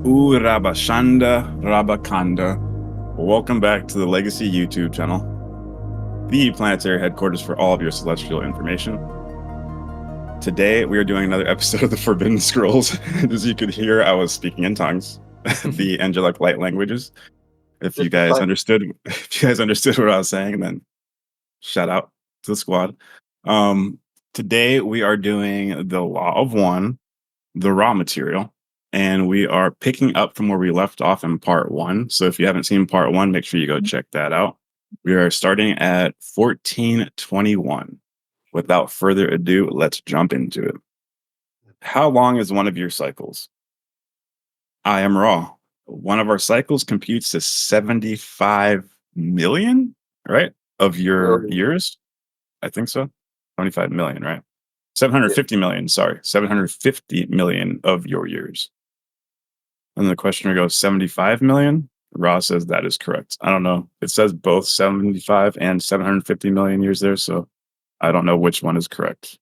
Rabashanda Rabakanda. Welcome back to the Legacy YouTube channel, the planetary headquarters for all of your celestial information. Today, we are doing another episode of the Forbidden Scrolls. As you could hear, I was speaking in tongues, the angelic light languages. If you guys understood what I was saying, then shout out to the squad. Today, we are doing the Law of One, the raw material. And we are picking up from where we left off in part 1. So if you haven't seen part 1, make sure you go check that out. We are starting at 1421. Without further ado, let's jump into it. How long is one of your cycles? I am raw. One of our cycles computes to 75 million, right? Of your years? I think so. 25 million, right? 750 million, sorry. 750 million of your years. And the questioner goes 75 million. Ra says that is correct. I don't know. It says both 75 and 750 million years there, so I don't know which one is correct.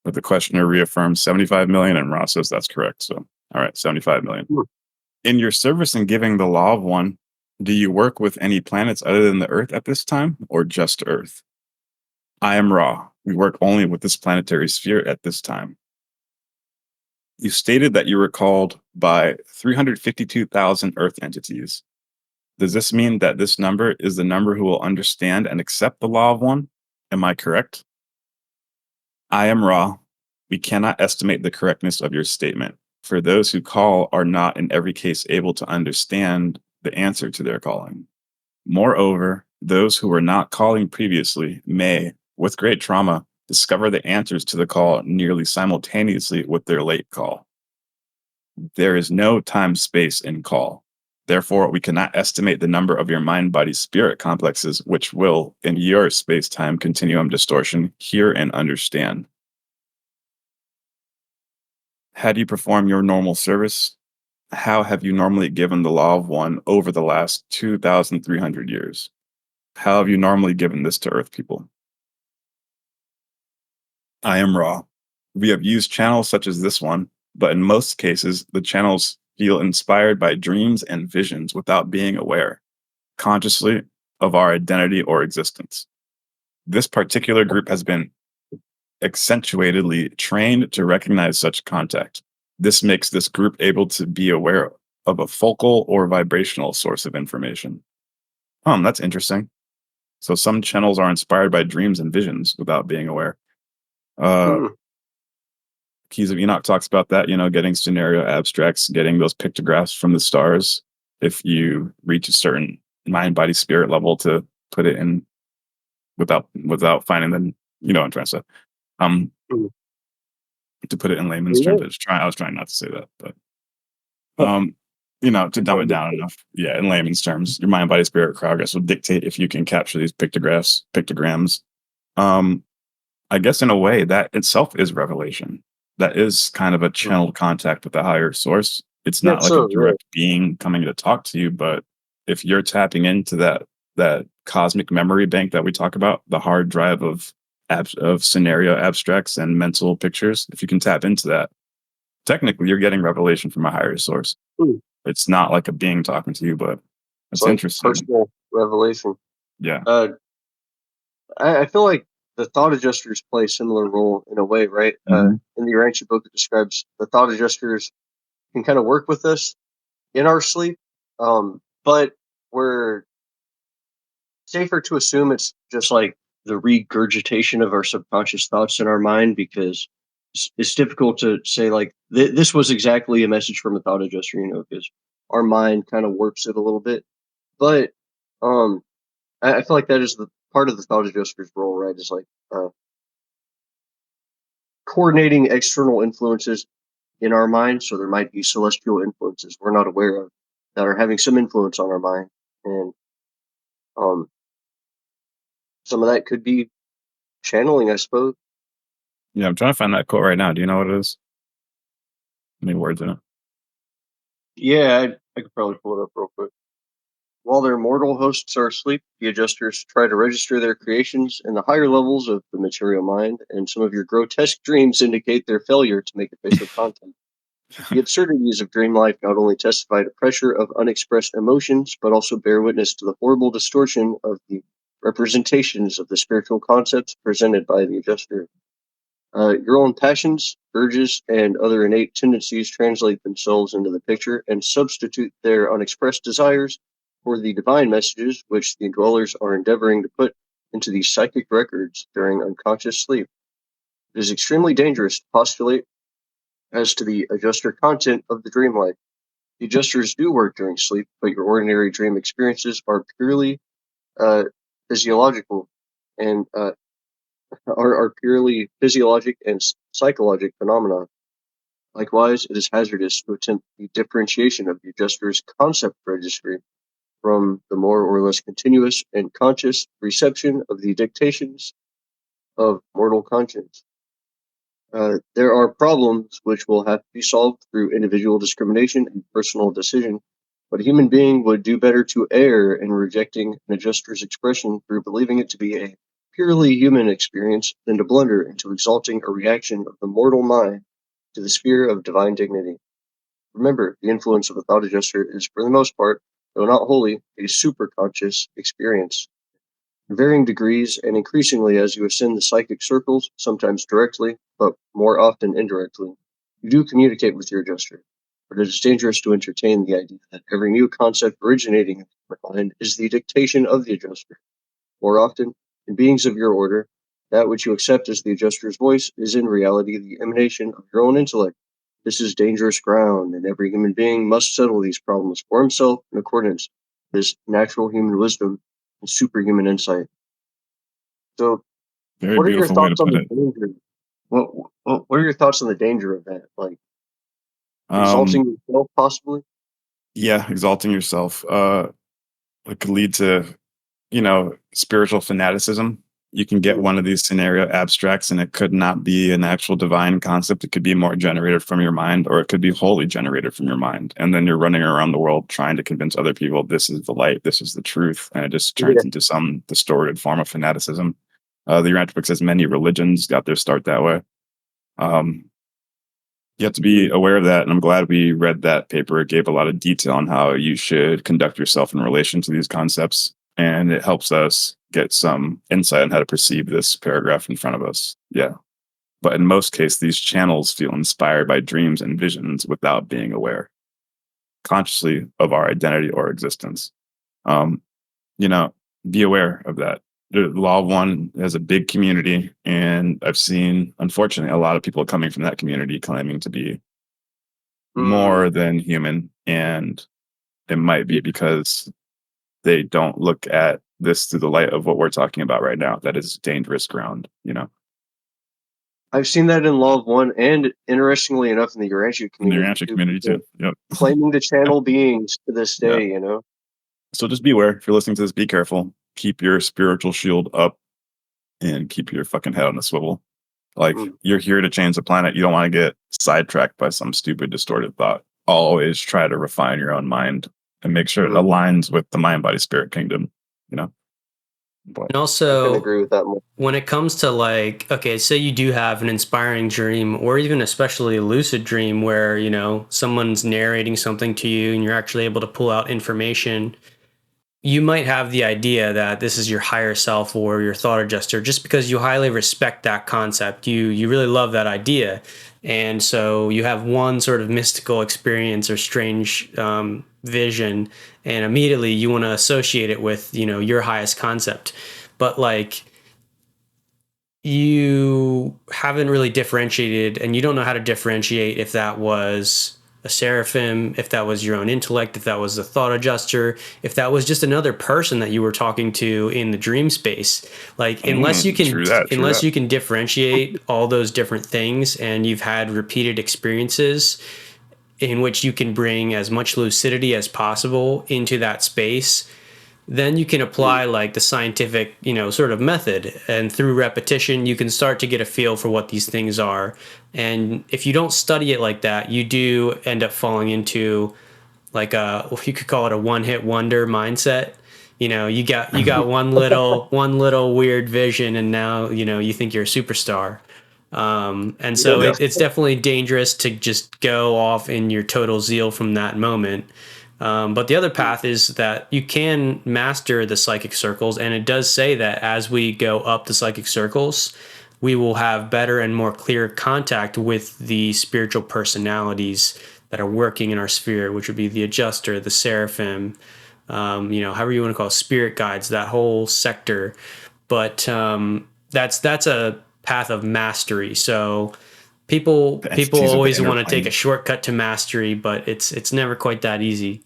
But the questioner reaffirms 75 million, and Ra says that's correct. So, all right, 75 million. In your service in giving the Law of One, do you work with any planets other than the Earth at this time, or just Earth? I am Ra. We work only with this planetary sphere at this time. You stated that you were called by 352,000 Earth entities. Does this mean that this number is the number who will understand and accept the Law of One? Am I correct? I am Ra. We cannot estimate the correctness of your statement, for those who call are not in every case able to understand the answer to their calling. Moreover, those who were not calling previously may, with great trauma, discover the answers to the call nearly simultaneously with their late call. There is no time-space in call. Therefore, we cannot estimate the number of your mind-body-spirit complexes which will, in your space-time continuum distortion, hear and understand. How do you perform your normal service? How have you normally given the Law of One over the last 2,300 years? How have you normally given this to Earth people? I am Ra. We have used channels such as this one, but in most cases, the channels feel inspired by dreams and visions without being aware, consciously, of our identity or existence. This particular group has been accentuatedly trained to recognize such contact. This makes this group able to be aware of a focal or vibrational source of information. That's interesting. So some channels are inspired by dreams and visions without being aware. Keys of Enoch talks about that, getting scenario abstracts, getting those pictographs from the stars if you reach a certain mind, body, spirit level to put it in without finding them, what I'm trying to say. To put it in layman's terms, I was trying not to say that, but to dumb it down enough. Yeah, in layman's terms, your mind, body, spirit progress will dictate if you can capture these pictograms. I guess in a way that itself is revelation. That is kind of a channeled contact with a higher source. It's not like a direct being coming to talk to you, but if you're tapping into that cosmic memory bank that we talk about, the hard drive of scenario abstracts and mental pictures, if you can tap into that, technically you're getting revelation from a higher source. It's not like a being talking to you, but it's like interesting. Personal revelation. Yeah. I feel like the thought adjusters play a similar role in a way, right? In the Urantia book, it describes the thought adjusters can kind of work with us in our sleep, but we're safer to assume it's just like the regurgitation of our subconscious thoughts in our mind, because it's difficult to say like this was exactly a message from a thought adjuster, because our mind kind of warps it a little bit. But I feel like that is the part of the thought adjuster's role, right? Is like coordinating external influences in our mind. So there might be celestial influences we're not aware of that are having some influence on our mind, and some of that could be channeling, I suppose. Yeah, I'm trying to find that quote right now. Do you know what it is? How many words in it? Yeah, I could probably pull it up real quick. While their mortal hosts are asleep, the adjusters try to register their creations in the higher levels of the material mind, and some of your grotesque dreams indicate their failure to make official content. The absurdities of dream life not only testify to pressure of unexpressed emotions, but also bear witness to the horrible distortion of the representations of the spiritual concepts presented by the adjuster. Your own passions, urges, and other innate tendencies translate themselves into the picture and substitute their unexpressed desires for the divine messages which the indwellers are endeavoring to put into these psychic records during unconscious sleep. It is extremely dangerous to postulate as to the adjuster content of the dream life. The adjusters do work during sleep, but your ordinary dream experiences are purely uh, physiological and are purely physiologic and psychologic phenomena. Likewise, it is hazardous to attempt the differentiation of the adjuster's concept registry from the more or less continuous and conscious reception of the dictations of mortal conscience. There are problems which will have to be solved through individual discrimination and personal decision, but a human being would do better to err in rejecting an adjuster's expression through believing it to be a purely human experience than to blunder into exalting a reaction of the mortal mind to the sphere of divine dignity. Remember, the influence of a thought adjuster is, for the most part, though not wholly, a superconscious experience. In varying degrees and increasingly as you ascend the psychic circles, sometimes directly, but more often indirectly, you do communicate with your adjuster. But it is dangerous to entertain the idea that every new concept originating in the mind is the dictation of the adjuster. More often, in beings of your order, that which you accept as the adjuster's voice is in reality the emanation of your own intellect. This is dangerous ground, and every human being must settle these problems for himself in accordance with his natural human wisdom and superhuman insight. So, Very what are your beautiful way to thoughts on put the it. danger? What are your thoughts on the danger of that? Like Um, exalting yourself, possibly? yeah, exalting yourself. It could lead to, spiritual fanaticism. You can get Mm, one of these scenario abstracts, and it could not be an actual divine concept. It could be more generated from your mind, or it could be wholly generated from your mind. And then you're running around the world trying to convince other people this is the light, this is the truth, and it just yeah, turns into some distorted form of fanaticism. The Urantia Book says many religions got their start that way. Um, you have to be aware of that, and I'm glad we read that paper. It gave a lot of detail on how you should conduct yourself in relation to these concepts, and it helps us get some insight on how to perceive this paragraph in front of us. Yeah. But in most cases, these channels feel inspired by dreams and visions without being aware consciously of our identity or existence. Um, be aware of that. The Law of One has a big community, and I've seen, unfortunately, a lot of people coming from that community claiming to be mm, more than human. And it might be because they don't look at this through the light of what we're talking about right now. That is dangerous ground, I've seen that in Law of One, and interestingly enough, in the Urantia in the community Urantia too. community too. People Yep. claiming to channel beings to this Yeah. day. You know. So just beware. If you're listening to this, be careful. Keep your spiritual shield up and keep your fucking head on a swivel. Like, Mm, you're here to change the planet. You don't want to get sidetracked by some stupid, distorted thought. Always try to refine your own mind and make sure it mm. aligns with the mind, body, spirit kingdom, you know? But And I couldn't also, agree with that more. when it comes to like, okay, say you do have an inspiring dream or even especially a lucid dream where, someone's narrating something to you and you're actually able to pull out information, you might have the idea that this is your higher self or your thought adjuster just because you highly respect that concept. You really love that idea. And so you have one sort of mystical experience or strange vision, and immediately you want to associate it with, your highest concept. But like, you haven't really differentiated, and you don't know how to differentiate if that was a seraphim, if that was your own intellect, if that was a thought adjuster, if that was just another person that you were talking to in the dream space. Like, true that, true unless that. you can differentiate all those different things, and you've had repeated experiences in which you can bring as much lucidity as possible into that space, then you can Mm. apply like the scientific, sort of method. And through repetition, you can start to get a feel for what these things are. And if you don't study it like that, you do end up falling into like you could call it a one-hit wonder mindset. You got one little weird vision, and now you think you're a superstar. And so it's definitely dangerous to just go off in your total zeal from that moment. But the other path is that you can master the psychic circles, and it does say that as we go up the psychic circles, we will have better and more clear contact with the spiritual personalities that are working in our sphere, which would be the adjuster, the seraphim, however you want to call it, spirit guides, that whole sector. But that's a path of mastery. So people always want to take a shortcut to mastery, but it's never quite that easy.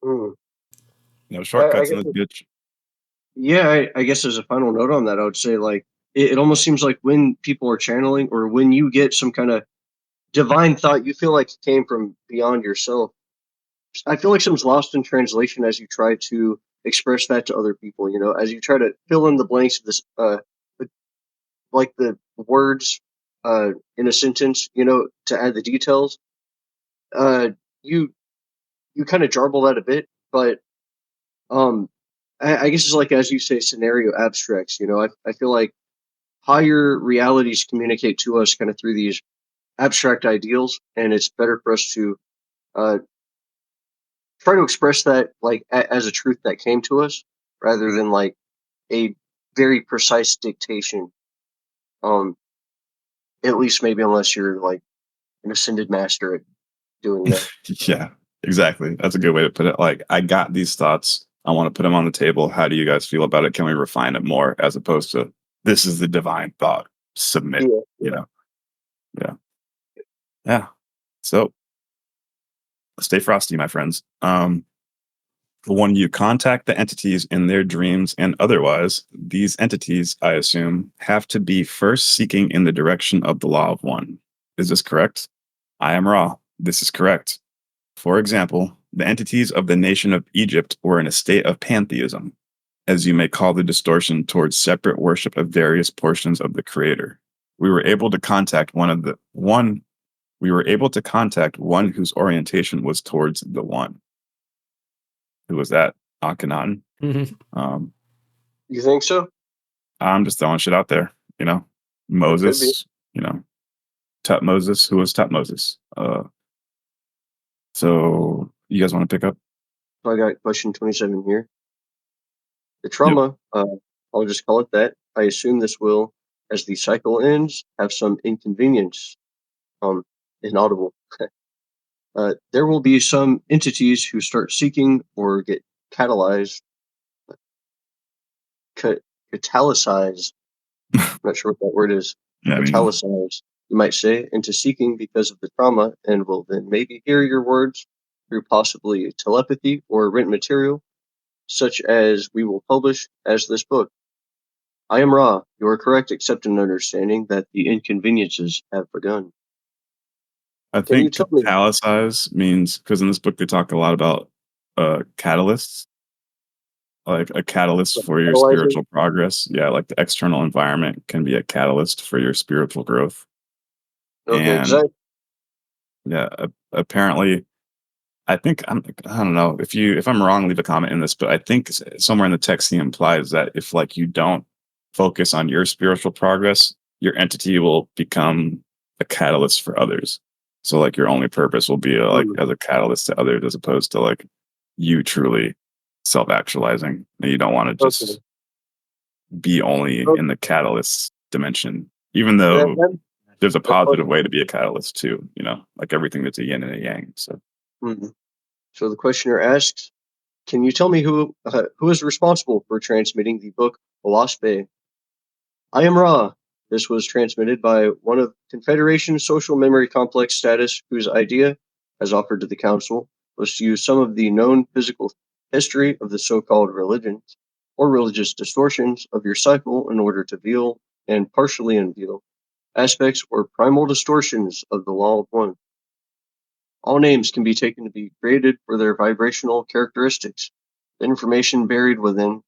No shortcuts in this bitch. Yeah, I guess as a final note on that, I would say like it almost seems like when people are channeling or when you get some kind of divine thought, you feel like it came from beyond yourself. I feel like something's lost in translation as you try to express that to other people. You know, as you try to fill in the blanks of this, like the words in a sentence. You know, to add the details. You kind of jarble that a bit, but I guess it's like as you say, scenario abstracts. You know, I feel like higher realities communicate to us kind of through these abstract ideals, and it's better for us to uh, try to express that like as a truth that came to us rather than like a very precise dictation. At least maybe unless you're like an ascended master at doing that. Yeah, exactly. That's a good way to put it. Like, I got these thoughts. I want to put them on the table. How do you guys feel about it? Can we refine it more as opposed to this is the divine thought? Submit, you know? Yeah. Yeah. So stay frosty, my friends. When you contact the entities in their dreams and otherwise, these entities, I assume, have to be first seeking in the direction of the law of one. Is this correct? I am Ra. This is correct. For example, the entities of the nation of Egypt were in a state of pantheism, as you may call the distortion towards separate worship of various portions of the Creator. We were able to contact one whose orientation was towards the one. Who was that? Akhenaten. Mm-hmm. You think so? I'm just throwing shit out there. You know, Moses. You know, Tutmosis. Who was Tutmosis? So you guys want to pick up? I got question 27 here. The trauma, I'll just call it that. I assume this will, as the cycle ends, have some inconvenience. Inaudible. There will be some entities who start seeking or get catalyzed, catalyzed. I'm not sure what that word is. Catalyzed, you might say, into seeking because of the trauma, and will then maybe hear your words through possibly telepathy or written material, such as we will publish as this book. I am Ra. You are correct, except in understanding that the inconveniences have begun. I think catalyze means, because in this book they talk a lot about catalysts, like a catalyst for your spiritual progress. Yeah, like the external environment can be a catalyst for your spiritual growth. Okay, exactly. Yeah, apparently, I don't know if I'm wrong, leave a comment in this, but I think somewhere in the text he implies that if like you don't focus on your spiritual progress, your entity will become a catalyst for others. So like your only purpose will be like as a catalyst to others, as opposed to like you truly self-actualizing. And you don't want to just be only in the catalyst dimension, even though there's a positive way to be a catalyst too. You know, like everything that's a yin and a yang. So. So the questioner asks, can you tell me who is responsible for transmitting the book Philosophy? I am Ra. This was transmitted by one of Confederation Social Memory Complex status, whose idea, as offered to the Council, was to use some of the known physical history of the so-called religions or religious distortions of your cycle in order to veil and partially unveil aspects or primal distortions of the law of one. All names can be taken to be created for their vibrational characteristics. The information buried within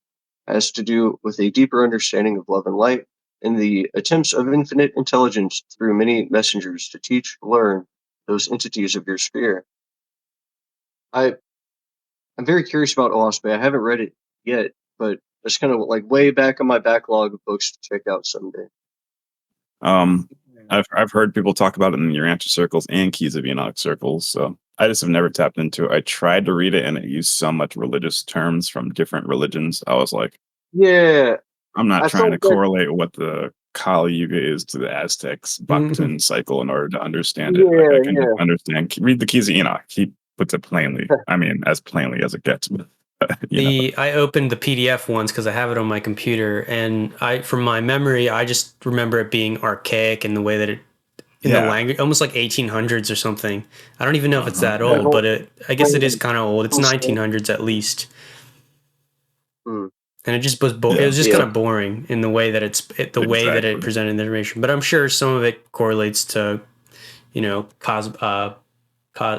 has to do with a deeper understanding of love and light and the attempts of infinite intelligence through many messengers to teach, learn those entities of your sphere. I'm very curious about Osprey. I haven't read it yet, but it's kind of like way back on my backlog of books to check out someday. I've heard people talk about it in the Urantia circles and Keys of Enoch circles, so I just have never tapped into it. I tried to read it, and it used so much religious terms from different religions. I was like, yeah, I'm not I trying to felt that. correlate what the Kali Yuga is to the Aztecs Bakhtin cycle in order to understand it. Like, Yeah, I can yeah. understand. Read the Keys of Enoch. He puts it plainly. I mean, as plainly as it gets. But, I opened the PDF once because I have it on my computer, and from my memory, I just remember it being archaic in the way that it in the language, almost like 1800s or something. I don't even know if it's that That old, whole but I guess it is kind of old. It's whole 1900s at least. Hmm. And it just was it was just kind of boring in the way that way that it presented the information. But I'm sure some of it correlates to,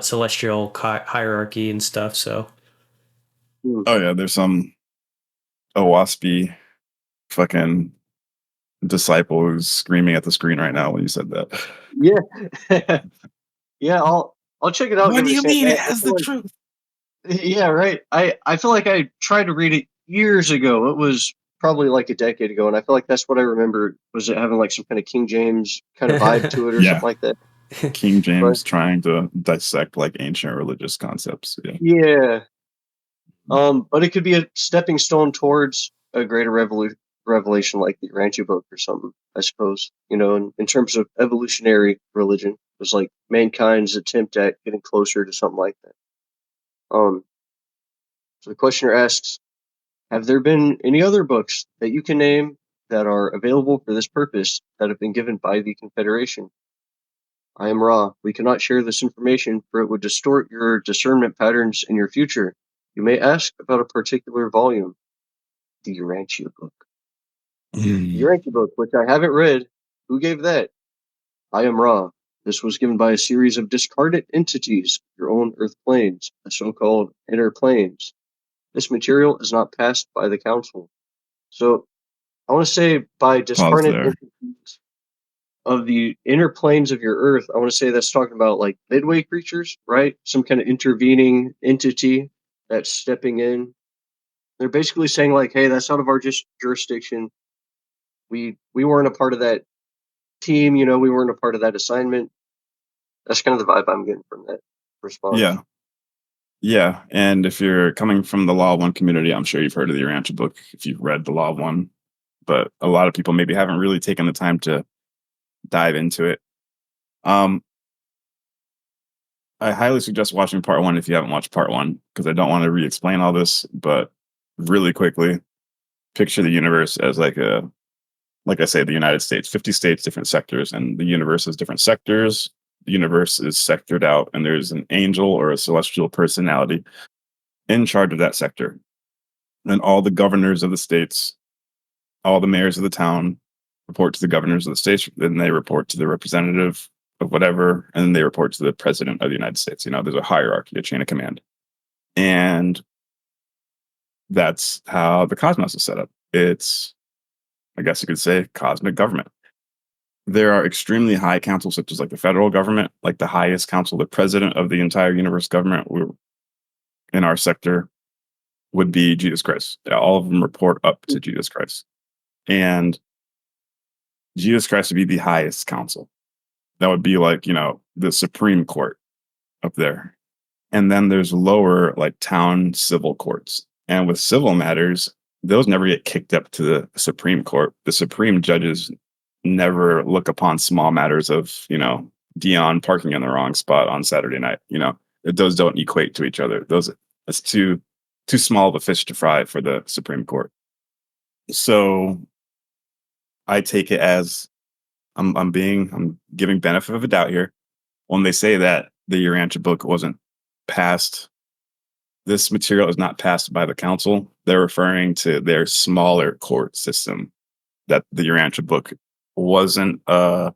celestial hierarchy and stuff. So. Oh yeah, there's some waspy fucking disciple who's screaming at the screen right now when you said that. Yeah. Yeah, I'll check it out. What do you mean it has the truth? Yeah, right. I feel like I tried to read it years ago. It was probably like a decade ago, and I feel like that's what I remember, was it having like some kind of King James kind of vibe to it or something like that. King James trying to dissect like ancient religious concepts. Yeah. But it could be a stepping stone towards a greater revelation like the Urantia Book or something, I suppose. In terms of evolutionary religion, it was like mankind's attempt at getting closer to something like that. So the questioner asks, have there been any other books that you can name that are available for this purpose that have been given by the Confederation? I am Ra. We cannot share this information, for it would distort your discernment patterns in your future. You may ask about a particular volume, the Urantia Book. The Urantia Book, which I haven't read. Who gave that? I am Ra. This was given by a series of discarded entities, your own Earth planes, the so-called inner planes. This material is not passed by the Council. So I want to say by discarnate entities of the inner planes of your Earth, I want to say that's talking about like midway creatures, right? Some kind of intervening entity that's stepping in. They're basically saying like, hey, that's out of our jurisdiction. We weren't a part of that team, we weren't a part of that assignment. That's kind of the vibe I'm getting from that response. Yeah, and if you're coming from the Law of One community, I'm sure you've heard of the Urantia Book if you've read the Law of One, but a lot of people maybe haven't really taken the time to dive into it. I highly suggest watching part 1 if you haven't watched part 1, because I don't want to re-explain all this, but really quickly, picture the universe as like I say, the United States, 50 states, different sectors, and the universe has different sectors. The universe is sectored out, and there's an angel or a celestial personality in charge of that sector. And all the governors of the states, all the mayors of the town report to the governors of the states, then they report to the representative of whatever, and then they report to the president of the United States. There's a hierarchy, a chain of command. And that's how the cosmos is set up. It's, I guess you could say, cosmic government. There are extremely high councils, such as like the federal government, like the highest council, the president of the entire universe government in our sector would be Jesus Christ. All of them report up to Jesus Christ. And Jesus Christ would be the highest council. That would be like, the Supreme Court up there. And then there's lower, like town civil courts. And with civil matters, those never get kicked up to the Supreme Court. The Supreme judges never look upon small matters of, Dion parking in the wrong spot on Saturday night. Those don't equate to each other. That's too small of a fish to fry for the Supreme Court. So I take it as I'm giving benefit of a doubt here when they say that the Urantia Book wasn't passed. This material is not passed by the council. They're referring to their smaller court system, that the Urantia Book wasn't a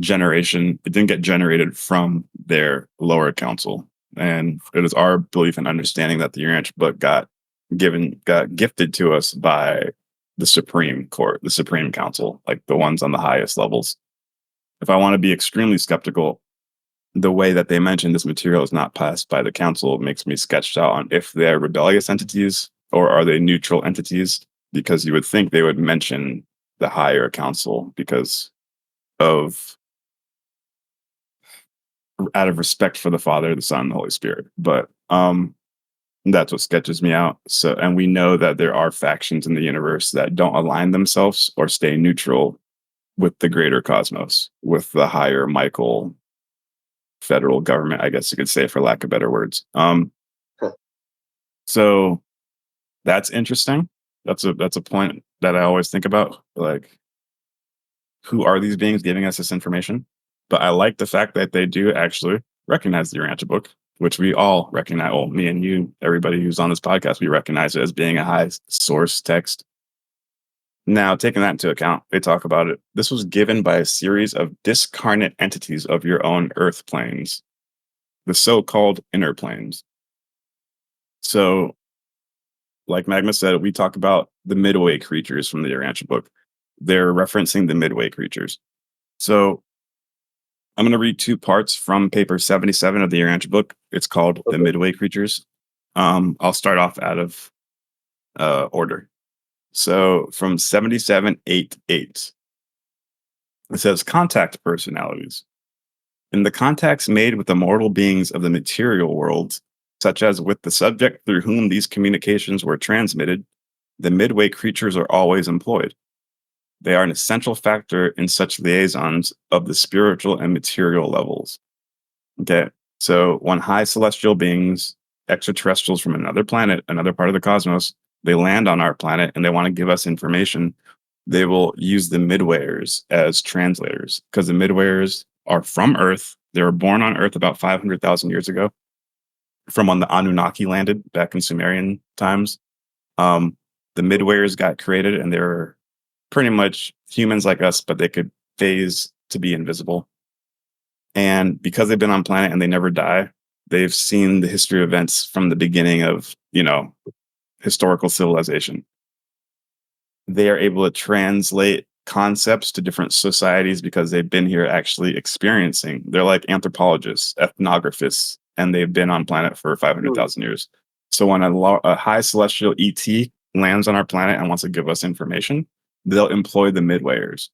generation. It didn't get generated from their lower council. And it is our belief and understanding that the Urantia Book got gifted to us by the Supreme Court, the Supreme Council, like the ones on the highest levels. If I want to be extremely skeptical, the way that they mention this material is not passed by the council makes me sketched out on if they're rebellious entities or are they neutral entities, because you would think they would mention the higher council, because of respect for the Father, the Son, and the Holy Spirit. But that's what sketches me out. So, and we know that there are factions in the universe that don't align themselves or stay neutral with the greater cosmos, with the higher Michael federal government, I guess you could say, for lack of better words. So that's interesting. That's a point that I always think about. Like, who are these beings giving us this information? But I like the fact that they do actually recognize the Urantia Book, which we all recognize. Well, me and you, everybody who's on this podcast, we recognize it as being a high source text. Now, taking that into account, they talk about it. This was given by a series of discarnate entities of your own earth planes, the so-called inner planes. So, like Magma said, we talk about the midway creatures from the Urantia Book. They're referencing the midway creatures. So I'm going to read two parts from paper 77 of the Urantia Book. It's called The Midway Creatures. I'll start off out of order. So from 77.8.8, it says contact personalities. In the contacts made with the mortal beings of the material world, such as with the subject through whom these communications were transmitted, the midway creatures are always employed. They are an essential factor in such liaisons of the spiritual and material levels. Okay, so when high celestial beings, extraterrestrials from another planet, another part of the cosmos, they land on our planet and they want to give us information, they will use the midwayers as translators, because the midwayers are from Earth. They were born on Earth about 500,000 years ago, from when the Anunnaki landed back in Sumerian times. The midwayers got created, and they were pretty much humans like us, but they could phase to be invisible. And because they've been on planet and they never die, they've seen the history of events from the beginning of, historical civilization. They are able to translate concepts to different societies because they've been here actually experiencing. They're like anthropologists, ethnographists, and they've been on planet for 500,000 years. So when a high celestial ET lands on our planet and wants to give us information, they'll employ the midwayers.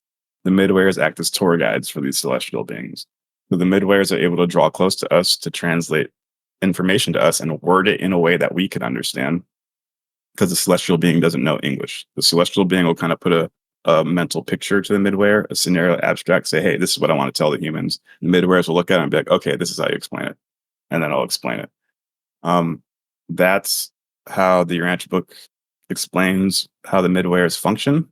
The midwayers act as tour guides for these celestial beings. So the midwayers are able to draw close to us to translate information to us and word it in a way that we can understand, because the celestial being doesn't know English. The celestial being will kind of put a mental picture to the midwayer, a scenario abstract, say, hey, this is what I want to tell the humans. The midwayers will look at it and be like, okay, this is how you explain it. And then I'll explain it. That's how the Urantia Book explains how the midwayers function.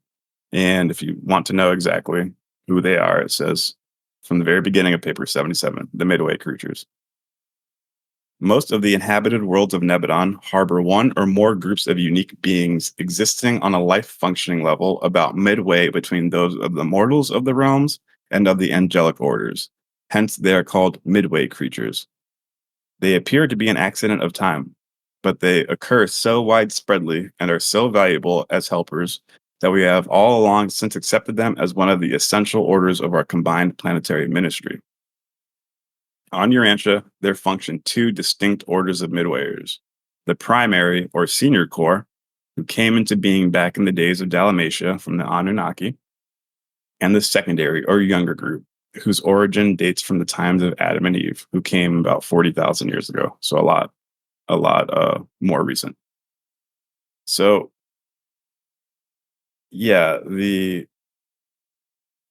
And if you want to know exactly who they are, it says from the very beginning of paper 77, the midway creatures. Most of the inhabited worlds of Nebadon harbor one or more groups of unique beings existing on a life-functioning level about midway between those of the mortals of the realms and of the angelic orders. Hence, they are called midway creatures. They appear to be an accident of time, but they occur so widespreadly and are so valuable as helpers that we have all along since accepted them as one of the essential orders of our combined planetary ministry. On Urantia, there function two distinct orders of midwayers: the primary or senior core, who came into being back in the days of Dalmatia from the Anunnaki, and the secondary or younger group, whose origin dates from the times of Adam and Eve, who came about 40,000 years ago. So a lot more recent. So yeah, these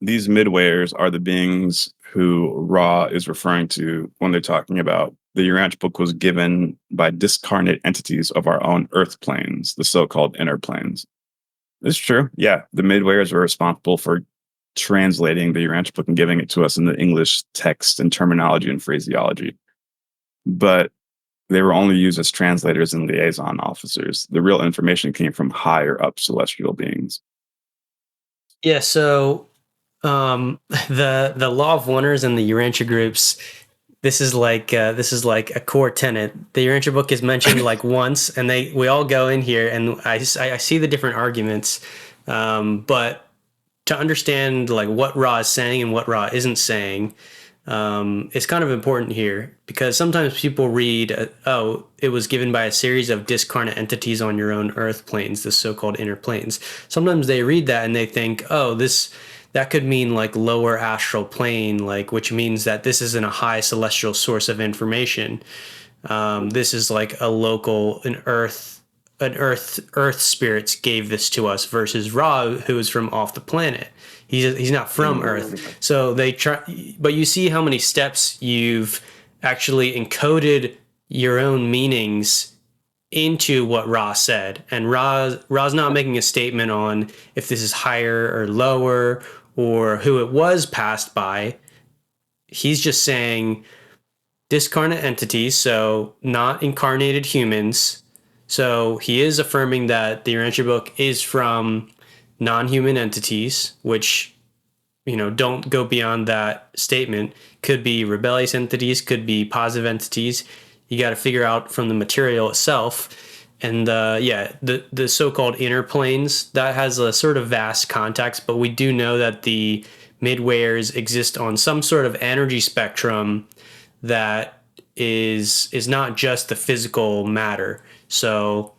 midwayers are the beings who Ra is referring to when they're talking about the Urantia Book was given by discarnate entities of our own earth planes, the so-called inner planes. It's true. Yeah, the midwayers were responsible for translating the Urantia Book and giving it to us in the English text and terminology and phraseology. But they were only used as translators and liaison officers. The real information came from higher up celestial beings. Yeah, so the law of wonders and the Urantia groups, this is like a core tenet. The Urantia Book is mentioned like once, and we all go in here, and I see the different arguments, but to understand like what Ra is saying and what Ra isn't saying, it's kind of important here, because sometimes people read, it was given by a series of discarnate entities on your own earth planes, the so-called inner planes. Sometimes they read that and they think, this that could mean like lower astral plane, like, which means that this isn't a high celestial source of information. This is like a local, an earth spirits gave this to us, versus Ra, who is from off the planet. He's not from Earth. So they try, but you see how many steps you've actually encoded your own meanings into what Ra said. And Ra's not making a statement on if this is higher or lower or who it was passed by. He's just saying discarnate entities, so not incarnated humans. So he is affirming that the Urantia Book is from non-human entities, which, you know, don't go beyond that statement. Could be rebellious entities, could be positive entities. You got to figure out from the material itself. And the so-called inner planes, that has a sort of vast context, but we do know that the midwayers exist on some sort of energy spectrum that is not just the physical matter. So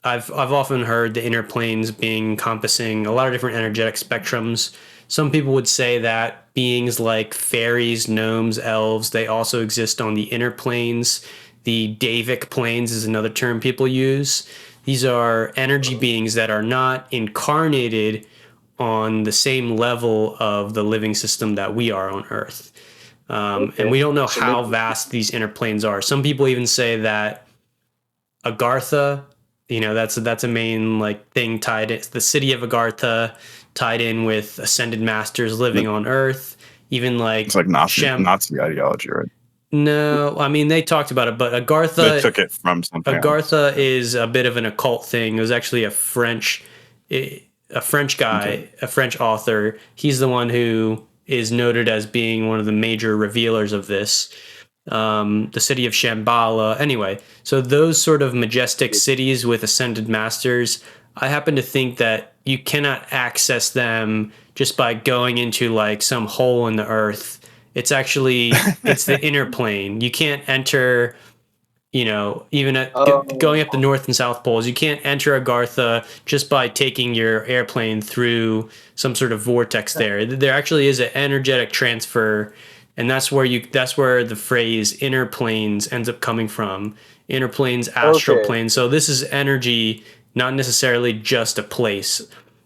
I've often heard the inner planes being encompassing a lot of different energetic spectrums. Some people would say that beings like fairies, gnomes, elves, they also exist on the inner planes. The Davic planes is another term people use. These are energy beings that are not incarnated on the same level of the living system that we are on Earth. And we don't know how vast these inner planes are. Some people even say that Agartha, you know, that's a main like thing tied in, the city of Agartha tied in with ascended masters living on Earth. Even like it's like Nazi ideology, right? No, I mean, they talked about it, but Agartha, they took it from something Agartha else. is a bit of an occult thing. It was actually a French guy, okay, a French author. He's the one who is noted as being one of the major revealers of this. The city of Shambhala. Anyway, so those sort of majestic cities with ascended masters, I happen to think that you cannot access them just by going into like some hole in the earth. It's actually, it's the inner plane. You can't enter, you know, even going up the north and south poles, you can't enter Agartha just by taking your airplane through some sort of vortex there. There actually is an energetic transfer, and that's where the phrase inner planes ends up coming from. Inner planes, astral planes. So this is energy, not necessarily just a place.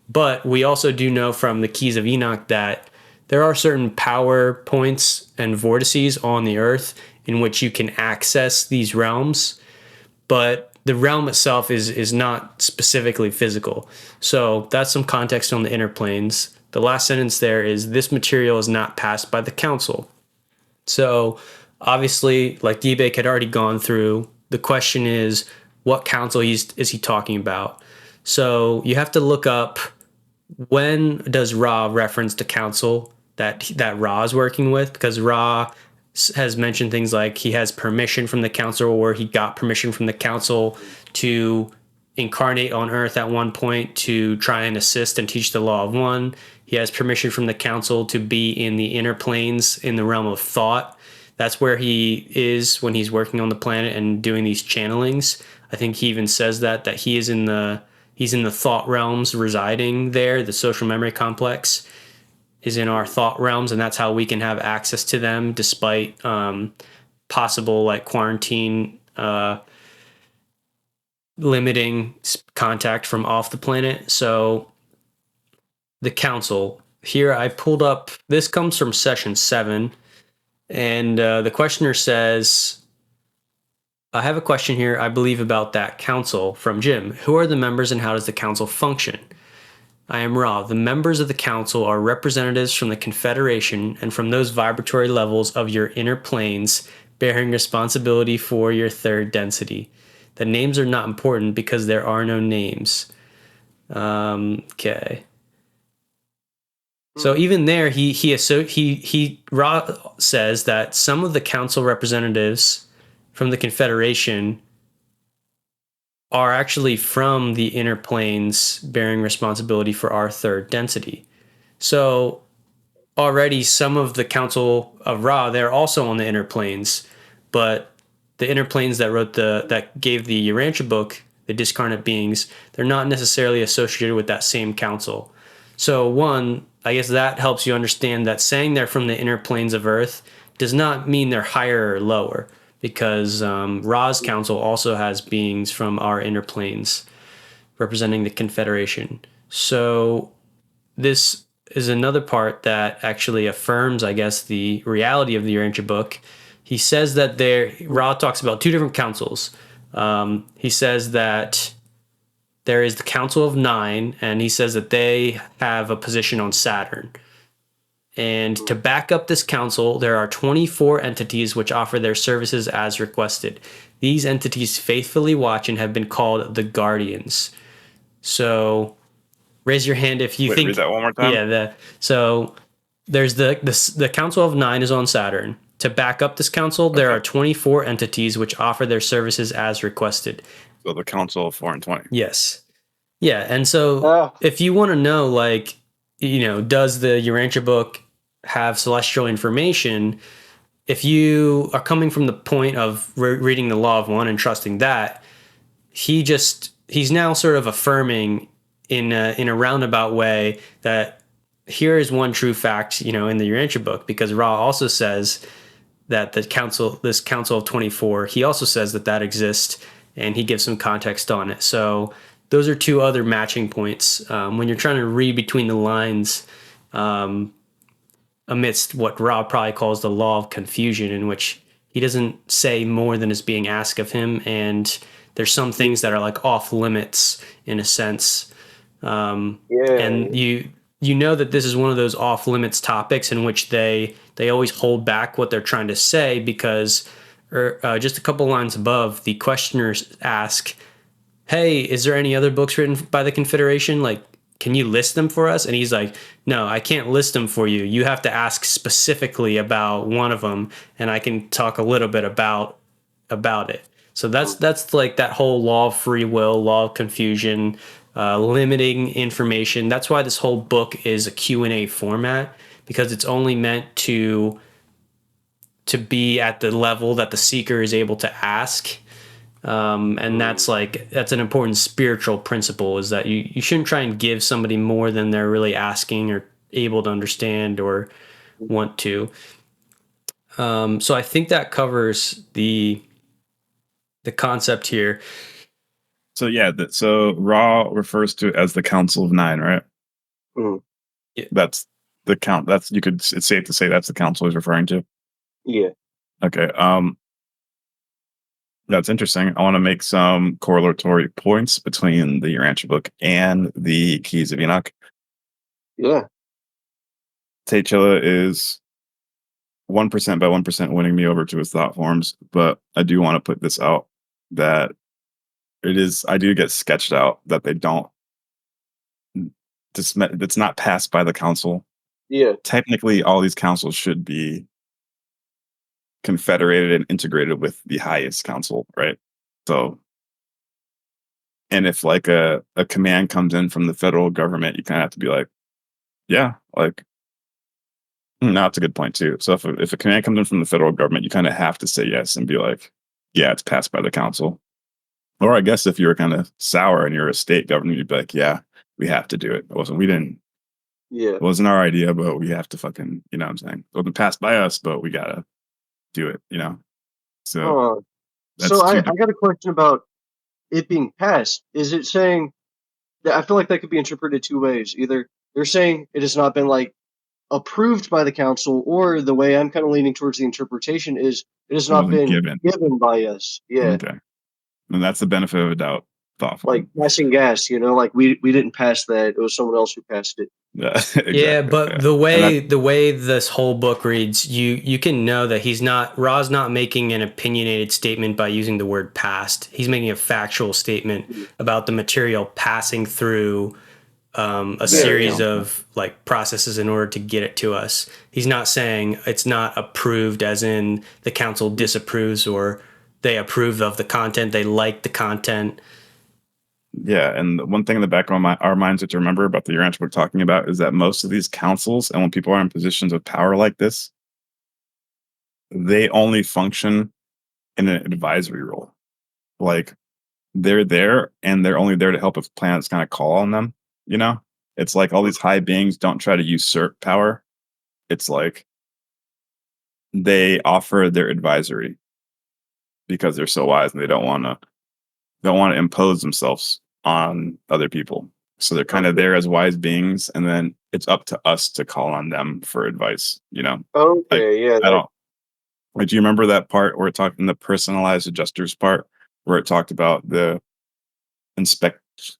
But we also do know from the Keys of Enoch that there are certain power points and vortices on the earth in which you can access these realms, but the realm itself is not specifically physical. So that's some context on the inner planes. The last sentence there is, this material is not passed by the council. So obviously, like Debake had already gone through, the question is, what council is he talking about? So you have to look up, when does Ra reference the council that Ra is working with? Because Ra has mentioned things like he has permission from the council, or he got permission from the council to incarnate on Earth at one point to try and assist and teach the law of one. He has permission from the council to be in the inner planes in the realm of thought. That's where he is when he's working on the planet and doing these channelings. I think he even says that he is in the thought realms, residing there. The social memory complex is in our thought realms, and that's how we can have access to them despite possible like quarantine limiting contact from off the planet. So the council here, I pulled up, this comes from session 7, and the questioner says, I have a question here, I believe, about that council from Jim. Who are the members and how does the council function? I am Ra. The members of the council are representatives from the Confederation and from those vibratory levels of your inner planes bearing responsibility for your third density. The names are not important because there are no names. Okay. So even there, Ra says that some of the council representatives from the Confederation are actually from the inner planes bearing responsibility for our third density. So already some of the Council of Ra, they're also on the inner planes, but the inner planes that gave the Urantia Book, the discarnate beings, they're not necessarily associated with that same council. So one, I guess that helps you understand that saying they're from the inner planes of Earth does not mean they're higher or lower, because Ra's council also has beings from our inner planes representing the Confederation. So this is another part that actually affirms, I guess, the reality of the Urantia book. He says that Ra talks about two different councils. He says that there is the Council of Nine, and he says that they have a position on Saturn. And to back up this council, there are 24 entities which offer their services as requested. These entities faithfully watch and have been called the Guardians. So raise your hand if you think. Read that one more time. Yeah. So there's the Council of Nine is on Saturn. To back up this council, there are 24 entities which offer their services as requested. So the Council of 4 and 20. Yes. Yeah, and so if you want to know, like, does the Urantia book have celestial information? If you are coming from the point of reading the Law of One and trusting that, he's now sort of affirming in a roundabout way that here is one true fact, in the Urantia book, because Ra also says that this Council of 24, he also says that exists, and he gives some context on it. So those are two other matching points when you're trying to read between the lines amidst what Ra probably calls the law of confusion, in which he doesn't say more than is being asked of him, and there's some things that are like off limits in a sense. And you know that this is one of those off limits topics in which they always hold back what they're trying to say, because just a couple lines above, the questioners ask, hey, is there any other books written by the Confederation? Like, can you list them for us? And he's like, no, I can't list them for you. You have to ask specifically about one of them, and I can talk a little bit about it. So that's like that whole law of free will, law of confusion, limiting information. That's why this whole book is a Q&A format, because it's only meant to be at the level that the seeker is able to ask. And that's an important spiritual principle, is that you shouldn't try and give somebody more than they're really asking or able to understand or want to. So I think that covers the concept here. So yeah, so Ra refers to it as the Council of Nine, right? Mm. Yeah. That's the count. It's safe to say that's the council he's referring to. Yeah. Okay. That's interesting. I want to make some correlatory points between the Urantia book and the Keys of Enoch. Yeah. T'Challa is 1% by 1% winning me over to his thought forms, but I do want to put this out that I do get sketched out that they don't, it's not passed by the council. Yeah. Technically, all these councils should be confederated and integrated with the highest council, right? So, and if like a command comes in from the federal government, you kind of have to be like, yeah, like, no, that's a good point too. So if a command comes in from the federal government, you kind of have to say yes and be like, yeah, it's passed by the council. Or I guess if you were kind of sour and you're a state government, you'd be like, yeah, we have to do it. It wasn't our idea, but we have to fucking, you know what I'm saying? It wasn't passed by us, but we gotta do it, So I got a question about it being passed. Is it saying that, I feel like that could be interpreted two ways. Either they're saying it has not been like approved by the council, or the way I'm kind of leaning towards the interpretation is it has not been given by us. Yeah. Okay. And that's the benefit of a doubt. Thoughtful. Like passing gas, like we didn't pass that. It was someone else who passed it. Yeah, exactly. Yeah, but the way this whole book reads, you can know that Ra's not making an opinionated statement by using the word passed. He's making a factual statement about the material passing through a series of like processes in order to get it to us. He's not saying it's not approved as in the council disapproves or they approve of the content, they like the content. Yeah, and one thing in the back of our minds to remember about the Urantia book talking about is that most of these councils, and when people are in positions of power like this, they only function in an advisory role. Like, they're there, and they're only there to help if planets kind of call on them, it's like all these high beings don't try to usurp power. It's like they offer their advisory because they're so wise and they don't want to impose themselves on other people. So they're kind of there as wise beings, and then it's up to us to call on them for advice. Okay, yeah. I don't. Do you remember that part where it talked in the personalized adjusters part where it talked about the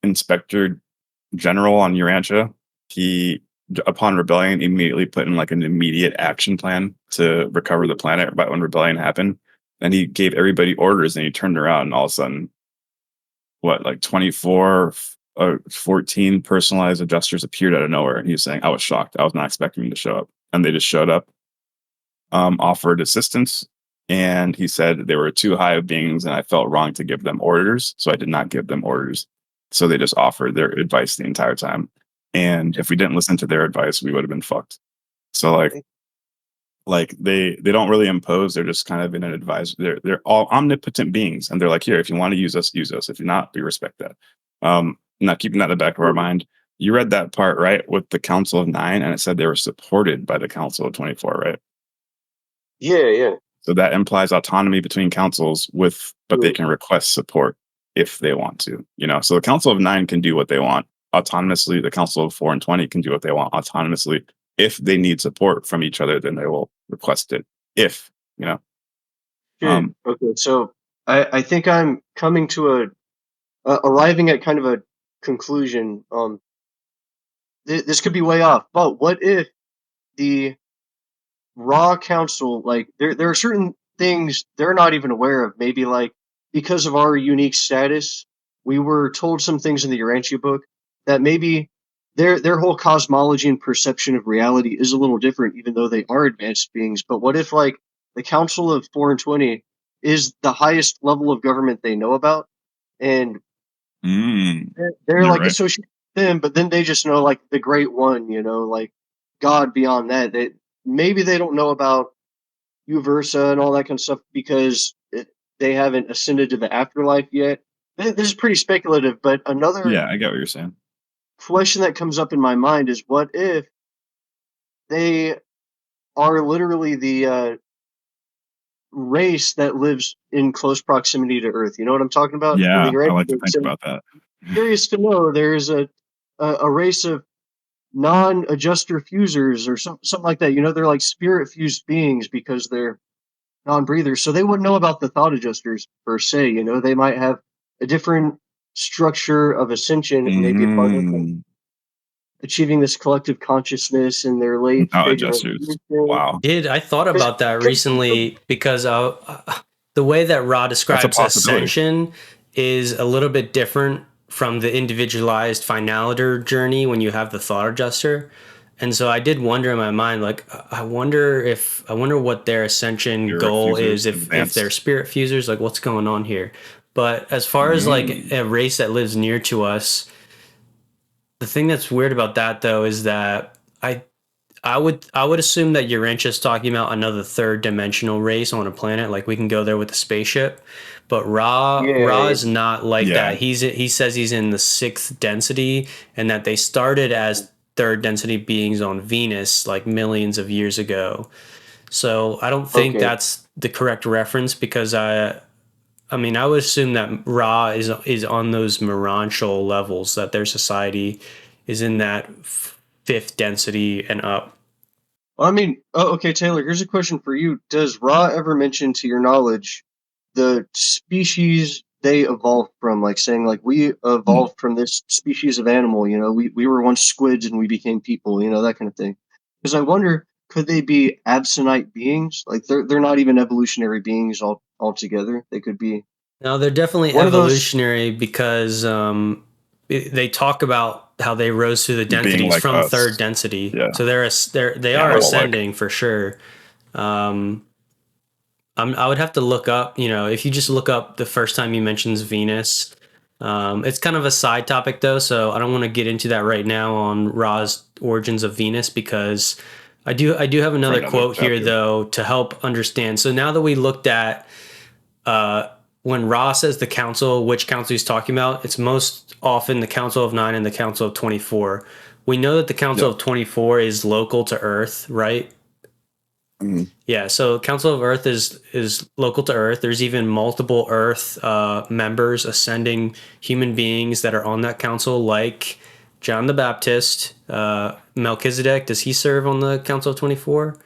inspector general on Urantia? He, upon rebellion, immediately put in like an immediate action plan to recover the planet right when rebellion happened. And he gave everybody orders, and he turned around, and all of a sudden, 14 personalized adjusters appeared out of nowhere. And he was saying, I was shocked. I was not expecting them to show up. And they just showed up, offered assistance. And he said they were too high of beings, and I felt wrong to give them orders. So I did not give them orders. So they just offered their advice the entire time. And if we didn't listen to their advice, we would have been fucked. So like they don't really impose. They're just kind of in an advice. They're all omnipotent beings, and they're like, here, if you want to use us, use us. If you're not, we respect that. Not keeping that in the back of our mind. You read that part, right, with the Council of 9, and it said they were supported by the Council of 24, right? Yeah. So that implies autonomy between councils but they can request support if they want to. So the Council of 9 can do what they want autonomously. The Council of 4 and 20 can do what they want autonomously. If they need support from each other, then they will request it. Sure. Okay, so I think I'm coming to arriving at kind of a conclusion. This could be way off, but what if the Raw Council, like there are certain things they're not even aware of. Maybe like because of our unique status, we were told some things in the Urantia book that maybe their whole cosmology and perception of reality is a little different, even though they are advanced beings. But what if like the Council of 4 and 20 is the highest level of government they know about, and they're like right. associated with them, but then they just know like the Great One, like God beyond that. Maybe they don't know about Uversa and all that kind of stuff because they haven't ascended to the afterlife yet. This is pretty speculative, but another I get what you're saying. question that comes up in my mind is what if they are literally the race that lives in close proximity to Earth? You know what I'm talking about? Yeah, I like to think about that. Curious to know, there's a race of non-adjuster fusers or something like that. They're like spirit fused beings because they're non-breathers, so they wouldn't know about the thought adjusters per se. They might have a different structure of ascension and maybe a part of achieving this collective consciousness in their late stage of evolution. Wow. I thought about that recently because the way that Ra describes ascension is a little bit different from the individualized finaliter journey when you have the thought adjuster. And so I did wonder in my mind, like, I wonder what their ascension goal is, if they're spirit fusers, like what's going on here. But as far as like a race that lives near to us, the thing that's weird about that though is that I would assume that Urantia's talking about another third dimensional race on a planet, like we can go there with the spaceship. But Ra is not like that. He says he's in the 6th density, and that they started as 3rd density beings on Venus like millions of years ago. So I don't think that's the correct reference, because I would assume that Ra is on those Mirantial levels, that their society is in that 5th density and up. Well, okay, Taylor, here's a question for you. Does Ra ever mention, to your knowledge, the species they evolved from? Like saying, like, we evolved from this species of animal, we were once squids and we became people, that kind of thing. Because I wonder, could they be absentite beings? Like they're not even evolutionary beings altogether. They could be. No, they're definitely evolutionary because they talk about how they rose through the densities like from us. 3rd density. Yeah. So they are ascending for sure. I would have to look up, if you just look up the first time he mentions Venus, it's kind of a side topic though. So I don't want to get into that right now on Ra's origins of Venus, because I do have another quote chapter here though to help understand. So now that we looked at, when Ra says the council, which council he's talking about, it's most often the Council of 9 and the Council of 24. we know that the Council of 24 is local to Earth, right? Mm-hmm. Yeah, so Council of Earth is local to Earth. There's even multiple Earth members, ascending human beings that are on that council, like John the Baptist, Melchizedek. Does he serve on the Council of 24?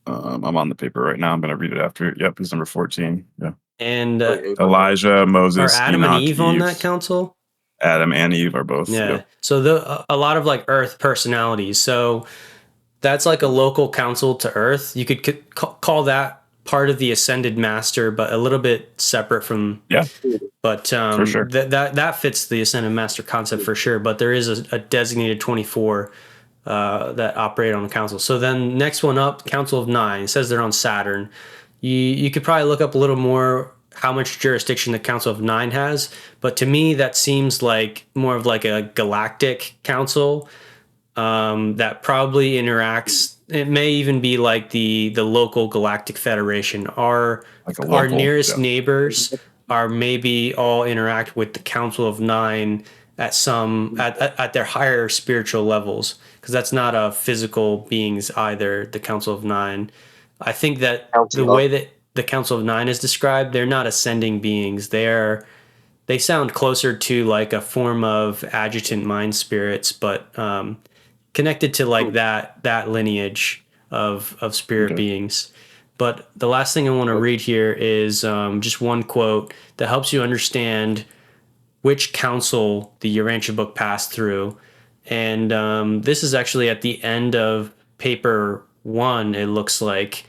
I'm on the paper right now. I'm going to read it after. Yep, he's number 14. Yeah. And Elijah, Moses, are Adam Enoch, and Eve on that council? Adam and Eve are both. Yeah. Yep. So a lot of like Earth personalities. So that's like a local council to Earth. You could call that part of the Ascended Master, but a little bit separate from. Yeah. But for sure. that fits the Ascended Master concept for sure. But there is a designated 24 that operate on the council. So then next one up, Council of 9. It says they're on Saturn. You could probably look up a little more how much jurisdiction the Council of 9 has. But to me, that seems like more of like a galactic council that probably interacts. It may even be like the local galactic federation. Our nearest neighbors are maybe all interact with the Council of 9 at some at their higher spiritual levels, because that's not a physical beings either. The Council of 9. I think that the way that the Council of 9 is described, they're not ascending beings. They sound closer to like a form of adjutant mind spirits, but connected to like that lineage of spirit beings. But the last thing I want to read here is just one quote that helps you understand which council the Urantia book passed through. And this is actually at the end of paper 1, it looks like.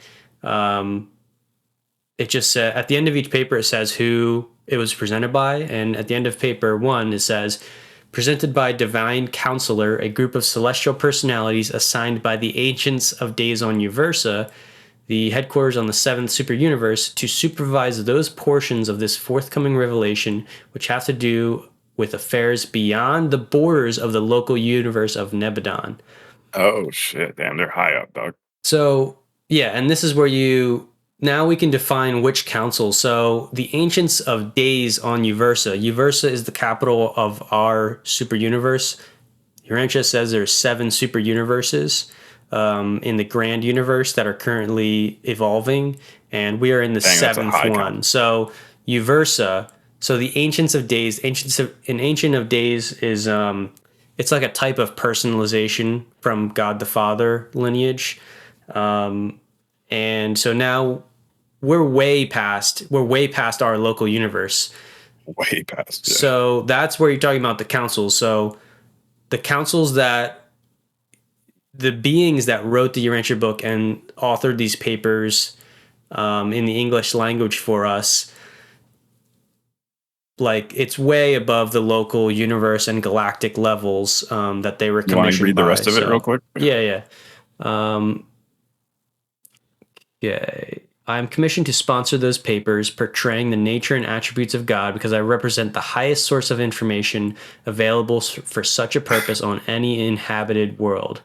It just said, at the end of each paper, it says who it was presented by. And at the end of paper 1, it says, presented by Divine Counselor, a group of celestial personalities assigned by the Ancients of Days on Uversa, the headquarters on the 7th super universe, to supervise those portions of this forthcoming revelation which have to do with affairs beyond the borders of the local universe of Nebadon. Oh, shit. Damn, they're high up, dog. So, yeah, and this is where now we can define which council. So the Ancients of Days on Uversa. Uversa is the capital of our super universe. Urantia says there's 7 super universes in the grand universe that are currently evolving, and we are in the 7th one. So Uversa. So the Ancients of Days. An Ancient of Days is it's like a type of personalization from God the Father lineage. And so now we're way past our local universe. Way past. Yeah. So that's where you're talking about the councils. So the councils the beings that wrote the Urantia book and authored these papers in the English language for us, like it's way above the local universe and galactic levels that they were commissioned. You want to read the rest of it real quick? Yeah. Okay. I am commissioned to sponsor those papers portraying the nature and attributes of God because I represent the highest source of information available for such a purpose on any inhabited world.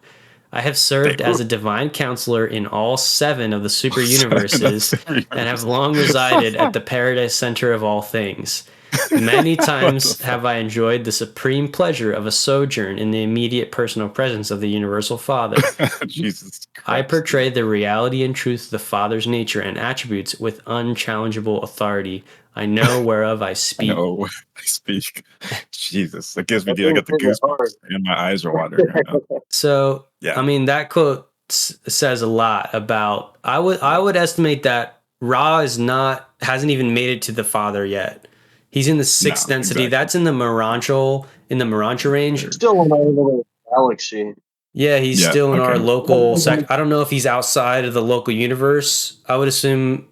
I have served as a divine counselor in all 7 of the super universes and have long resided at the paradise center of all things. Many times have I enjoyed the supreme pleasure of a sojourn in the immediate personal presence of the Universal Father. Jesus Christ. I portray the reality and truth of the Father's nature and attributes with unchallengeable authority. I know whereof I speak. I know I speak. Jesus, that gives me I got the goosebumps and my eyes are watering right now. So, yeah. I mean, that quote says a lot about. I would estimate that Ra hasn't even made it to the Father yet. He's in the 6th density. Exactly. That's in the Morantia range. Still in our galaxy. Yeah, he's still in our local I don't know if he's outside of the local universe. I would assume,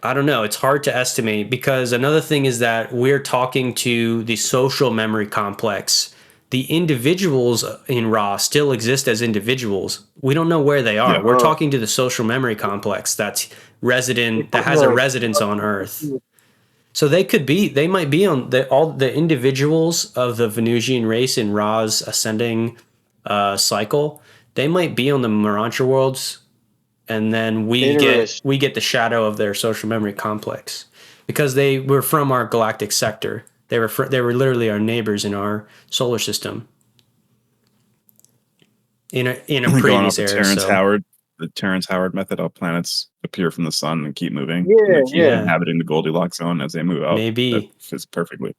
I don't know. It's hard to estimate because another thing is that we're talking to the social memory complex. The individuals in Ra still exist as individuals. We don't know where they are. Yeah, we're talking to the social memory complex that has a residence on Earth. So they might be on all the individuals of the Venusian race in Ra's ascending cycle. They might be on the Morantia worlds, and then we get the shadow of their social memory complex because they were from our galactic sector. They were literally our neighbors in our solar system. in a going off previous era. So the Terrence Howard method, how planets appear from the sun and keep moving, and Yeah, they keep yeah. inhabiting the Goldilocks zone as they move out. That maybe. fits perfectly.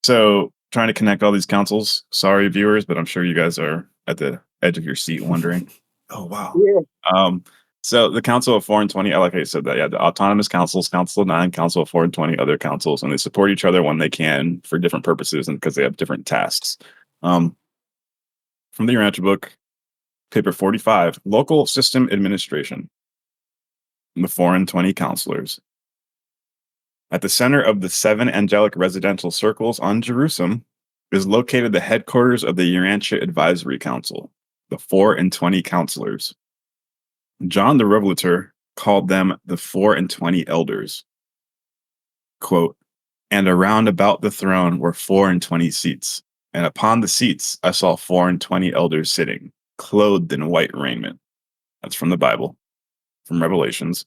So trying to connect all these councils. Sorry, viewers, but I'm sure you guys are at the edge of your seat wondering. Oh wow. Yeah. So the Council of 4 and 20, like I said, that yeah, the autonomous councils, Council of 9, Council of 4 and 20, other councils, and they support each other when they can for different purposes and because they have different tasks. From the Urantia Book, paper 45, Local System Administration. The 4 and 20 counselors. At the center of the 7 angelic residential circles on Jerusalem is located the headquarters of the Urantia Advisory Council, the 4 and 20 counselors. John the Revelator called them the 4 and 20 elders. Quote, and around about the throne were 4 and 20 seats, and upon the seats I saw 4 and 20 elders sitting, clothed in white raiment. That's from the Bible, from Revelations.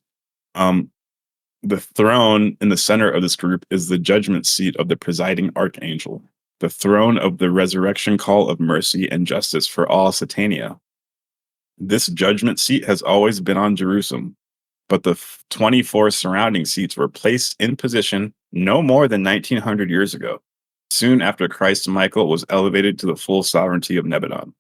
The throne in the center of this group is the judgment seat of the presiding archangel, the throne of the resurrection call of mercy and justice for all Satania. This judgment seat has always been on Jerusalem, but the 24 surrounding seats were placed in position no more than 1900 years ago, soon after Christ Michael was elevated to the full sovereignty of Nebadon.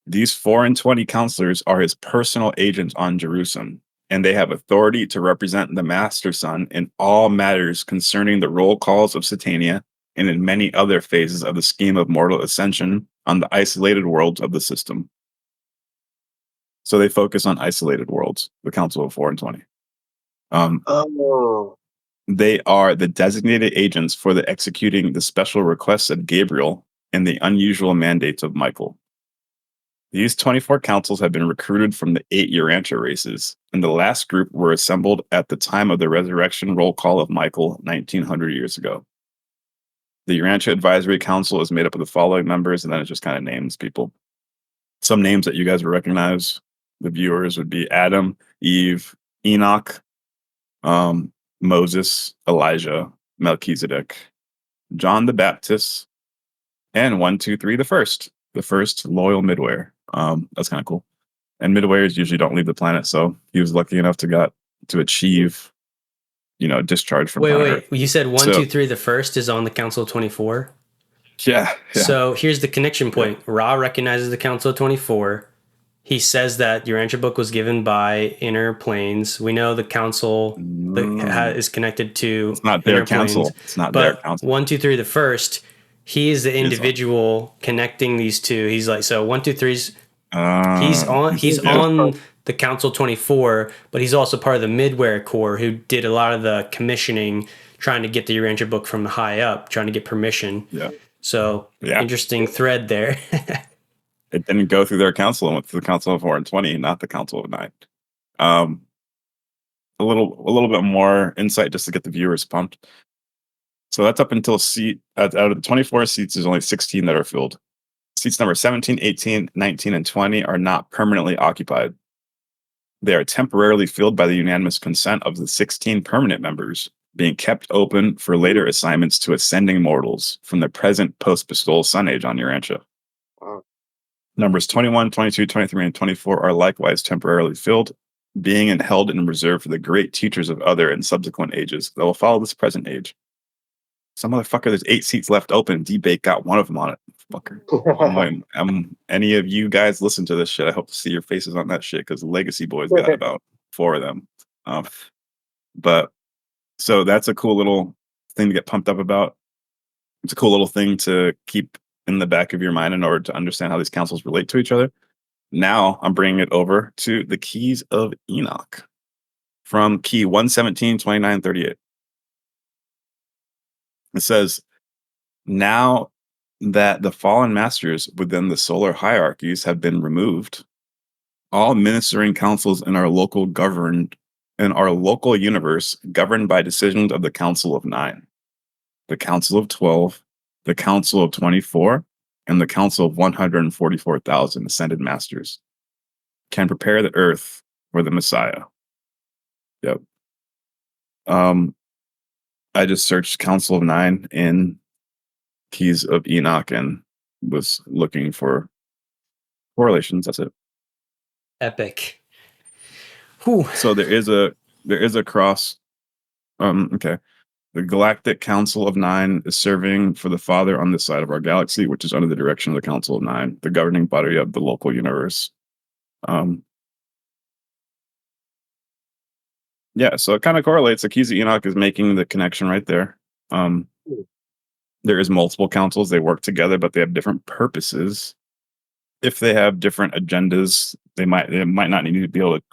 These 4 and 20 counselors are his personal agents on Jerusalem, and they have authority to represent the Master Son in all matters concerning the roll calls of Satania and in many other phases of the scheme of mortal ascension on the isolated worlds of the system. So they focus on isolated worlds, the Council of 4 and 20. They are the designated agents for the executing the special requests of Gabriel and the unusual mandates of Michael. These 24 councils have been recruited from the 8 Urantia races, and the last group were assembled at the time of the resurrection roll call of Michael 1900 years ago. The Urantia Advisory Council is made up of the following members, and then it just kind of names people. Some names that you guys would recognize, the viewers, would be Adam, Eve, Enoch, Moses, Elijah, Melchizedek, John the Baptist, and 1, 2, 3, the first loyal midwayer. That's kind of cool. And midwayers usually don't leave the planet, so he was lucky enough to achieve, discharge from planet Earth. You said 1, 2, 3, the first is on the Council of 24? Yeah. So here's the connection point. Yeah. Ra recognizes the Council of 24. He says that Urantia Book was given by inner planes. We know the council is connected to it's not their council. It's not their council. 1, 2, 3, the first, he is the individual connecting these two. He's like, so 1, 2, 3's he's on the Council 24, but he's also part of the Midware Corps who did a lot of the commissioning, trying to get the Urantia Book from high up, trying to get permission. Yeah. So interesting thread there. It didn't go through their council and went through the Council of 4 and 20, not the Council of 9. A little bit more insight just to get the viewers pumped. So that's up until out of the 24 seats, there's only 16 that are filled. Seats number 17, 18, 19, and 20 are not permanently occupied. They are temporarily filled by the unanimous consent of the 16 permanent members, being kept open for later assignments to ascending mortals from the present post-Pistol Sun Age on Urantia. Numbers 21, 22, 23, and 24 are likewise temporarily filled, being held in reserve for the great teachers of other and subsequent ages that will follow this present age. Some motherfucker, there's 8 seats left open. D-Bake got one of them on it. Fucker. Any of you guys listen to this shit, I hope to see your faces on that shit, because Legacy Boys got about 4 of them. But so that's a cool little thing to get pumped up about. It's a cool little thing to keep in the back of your mind in order to understand how these councils relate to each other. Now I'm bringing it over to the Keys of Enoch from key 117, 29, 38. It says, now that the fallen masters within the solar hierarchies have been removed, all ministering councils in our local universe governed by decisions of the Council of 9, the Council of 12, the Council of 24, and the Council of 144,000 ascended masters can prepare the earth for the Messiah. Yep. I just searched Council of 9 in Keys of Enoch and was looking for Correlations, that's it. Epic. Whew. So there is a cross. Okay. The Galactic Council of Nine is serving for the Father on this side of our galaxy, which is under the direction of the Council of Nine, the governing body of the local universe. Yeah, so it kind of correlates. Akiza Enoch is making the connection right there. There is multiple councils. They work together, but they have different purposes. If they have different agendas, they might not need to be able to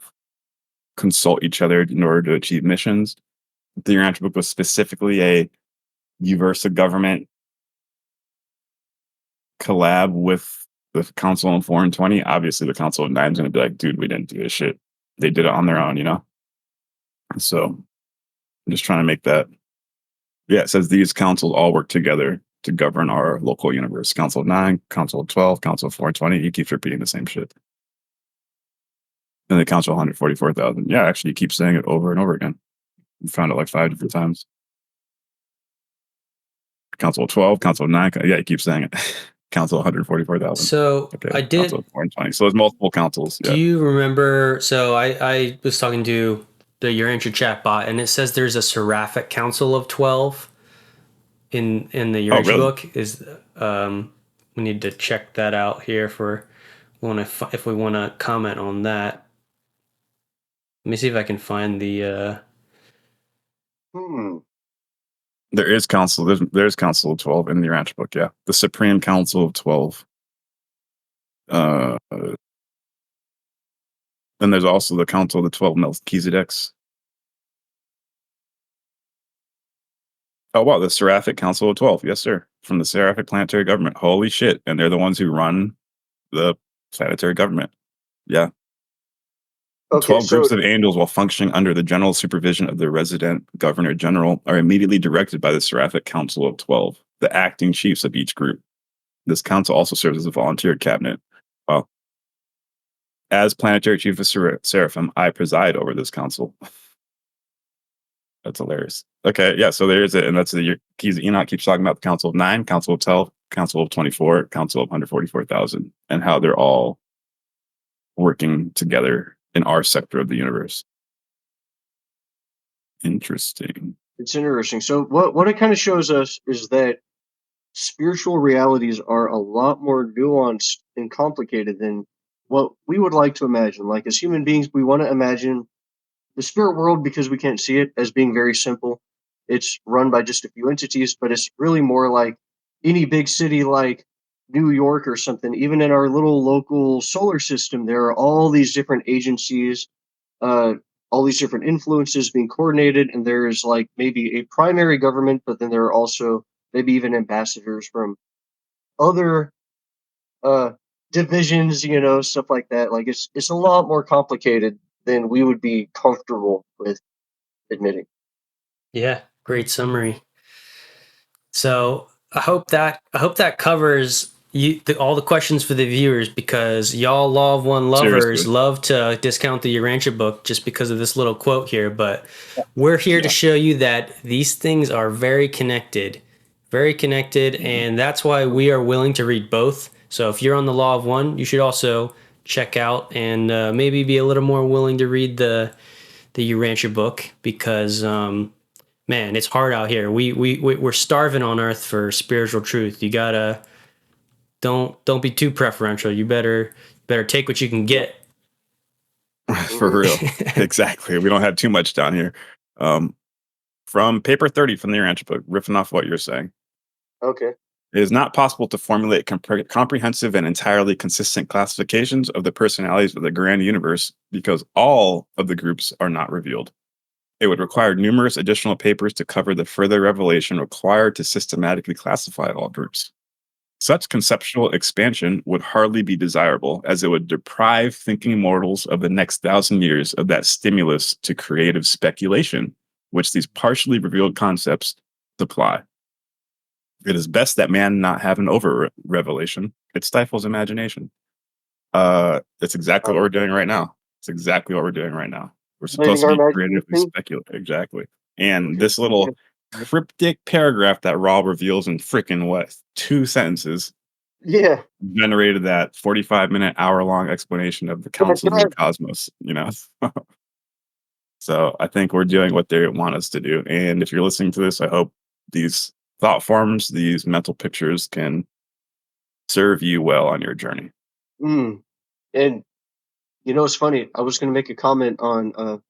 consult each other in order to achieve missions. The Urantia Book was specifically a Uversa government collab with the Council on 4 and 20. Obviously, the Council of 9 is going to be like, dude, we didn't do this shit. They did it on their own, you know? So I'm just trying to make that. Yeah, it says these councils all work together to govern our local universe. Council of 9, Council of 12, Council of 4 and 20. He keeps repeating the same shit. And the Council of 144,000. Yeah, actually, he keeps saying it over and over again. We found it like 5 different times. Council of 12, Council of 9. Yeah, he keeps saying it. Council of 144,000. So okay. I did. Council of 4 and 20. So there's multiple councils. Do you remember? So I was talking to the Urantia chat bot, and it says there's a seraphic council of 12 in the Urantia book. Is we need to check that out here if we want to comment on that. Let me see if I can find the. There is council. There's Council of 12 in the Urantia book. Yeah, the Supreme Council of 12. Then there's also the Council of the 12 Melchizedeks. Oh wow, the Seraphic Council of 12. Yes, sir. From the Seraphic Planetary Government. Holy shit! And they're the ones who run the planetary government. Yeah. Okay, 12 groups of angels, while functioning under the general supervision of the resident Governor General, are immediately directed by the Seraphic Council of 12, the acting chiefs of each group. This council also serves as a volunteer cabinet. Well, as Planetary Chief of Seraphim, I preside over this council. That's hilarious. Okay, yeah, so there's it, and that's the Enoch keeps talking about the Council of 9, Council of 12, Council of 24, Council of 144,000, and how they're all working together in our sector of the universe. Interesting. It's interesting. So what it kind of shows us is that spiritual realities are a lot more nuanced and complicated than what we would like to imagine. Like, as human beings, we want to imagine the spirit world, because we can't see it, as being very simple. It's run by just a few entities, but it's really more like any big city like New York or something. Even in our little local solar system, there are all these different agencies, all these different influences being coordinated, and there's like maybe a primary government, but then there are also maybe even ambassadors from other divisions, stuff like that. Like, it's a lot more complicated than we would be comfortable with admitting. Yeah, great summary. So I hope that covers all the questions for the viewers, because y'all Law of One lovers Seriously. Love to discount the Urantia book just because of this little quote here. But we're here to show you that these things are very connected, and that's why we are willing to read both. So if you're on the Law of One, you should also check out and maybe be a little more willing to read the Urantia book, because man, it's hard out here. We're starving on Earth for spiritual truth. You gotta don't be too preferential. You better take what you can get. For real. Exactly. We don't have too much down here. From paper 30 from the Urantia book, riffing off what you're saying. Okay. It is not possible to formulate comprehensive and entirely consistent classifications of the personalities of the grand universe, because all of the groups are not revealed. It would require numerous additional papers to cover the further revelation required to systematically classify all groups. Such conceptual expansion would hardly be desirable, as it would deprive thinking mortals of the next 1,000 years of that stimulus to creative speculation, which these partially revealed concepts supply. It is best that man not have an over-revelation. It stifles imagination. It's exactly what we're doing right now. We're supposed to be creatively speculative. Exactly. And this little cryptic paragraph that Raw reveals in freaking 2 sentences Yeah. generated that 45-minute, hour-long explanation of the councils of the cosmos, So I think we're doing what they want us to do. And if you're listening to this, I hope these thought forms, these mental pictures can serve you well on your journey. And it's funny. I was going to make a comment on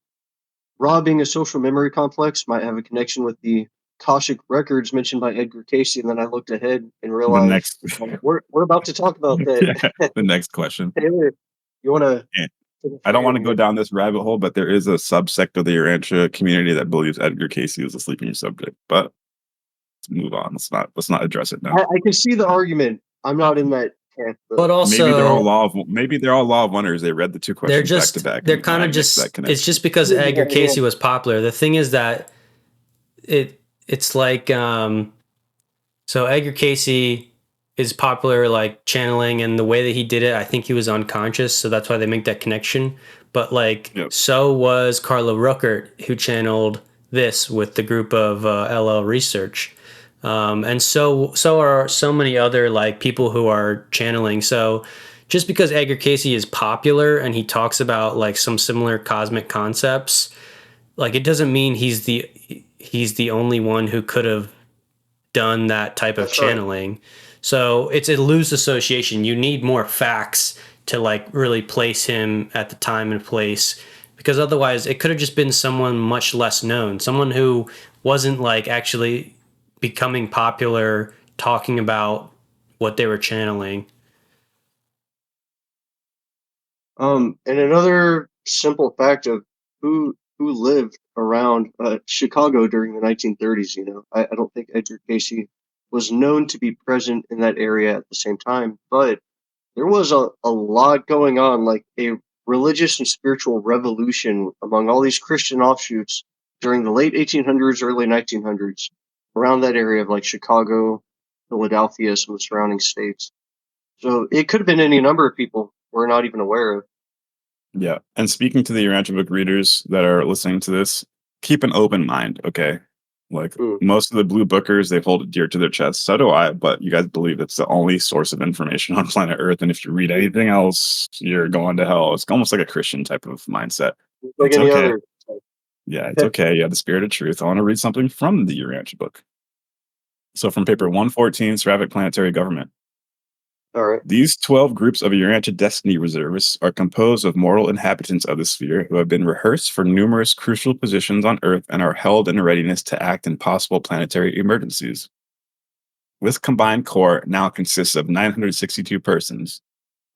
Ra being a social memory complex might have a connection with the Akashic records mentioned by Edgar Casey, and then I looked ahead and The realized next, we're about to talk about that. the next question. Taylor, you want to? I don't want to go down this rabbit hole, but there is a subsect of the Urantia community that believes Edgar Casey was a sleeping subject. But let's move on. Let's not address it now. I can see the argument. I'm not in that camp. But also, maybe they're all law of wonders. They read the two questions back to back. They're kind of just. It's just because Edgar Casey was popular. The thing is that it's like so Edgar Casey is popular, like channeling, and the way that he did it, I think he was unconscious, so that's why they make that connection. But so was Carlo Ruckert, who channeled this with the group of LL Research, and so are so many other people who are channeling. So just because Edgar Casey is popular and he talks about some similar cosmic concepts, it doesn't mean he's the only one who could have done that type of channeling. Right. So it's a loose association. You need more facts to really place him at the time and place, because otherwise it could have just been someone much less known, someone who wasn't actually becoming popular talking about what they were channeling. And another simple fact of who lived around Chicago during the 1930s, I don't think Edgar Casey was known to be present in that area at the same time, but there was a lot going on, like a religious and spiritual revolution among all these Christian offshoots during the late 1800s, early 1900s, around that area of Chicago, Philadelphia, some of the surrounding states. So it could have been any number of people we're not even aware of. Yeah. And speaking to the Urantia Book readers that are listening to this, keep an open mind, okay? Most of the blue bookers, they hold it dear to their chest. So do I, but you guys believe it's the only source of information on planet Earth. And if you read anything else, you're going to hell. It's almost like a Christian type of mindset. Like any other. Yeah, it's okay. You have the spirit of truth. I want to read something from the Urantia Book. So from paper 114, Seraphic Planetary Government. All right. These 12 groups of Urantia Destiny Reservists are composed of mortal inhabitants of the sphere who have been rehearsed for numerous crucial positions on Earth and are held in readiness to act in possible planetary emergencies. This combined corps now consists of 962 persons.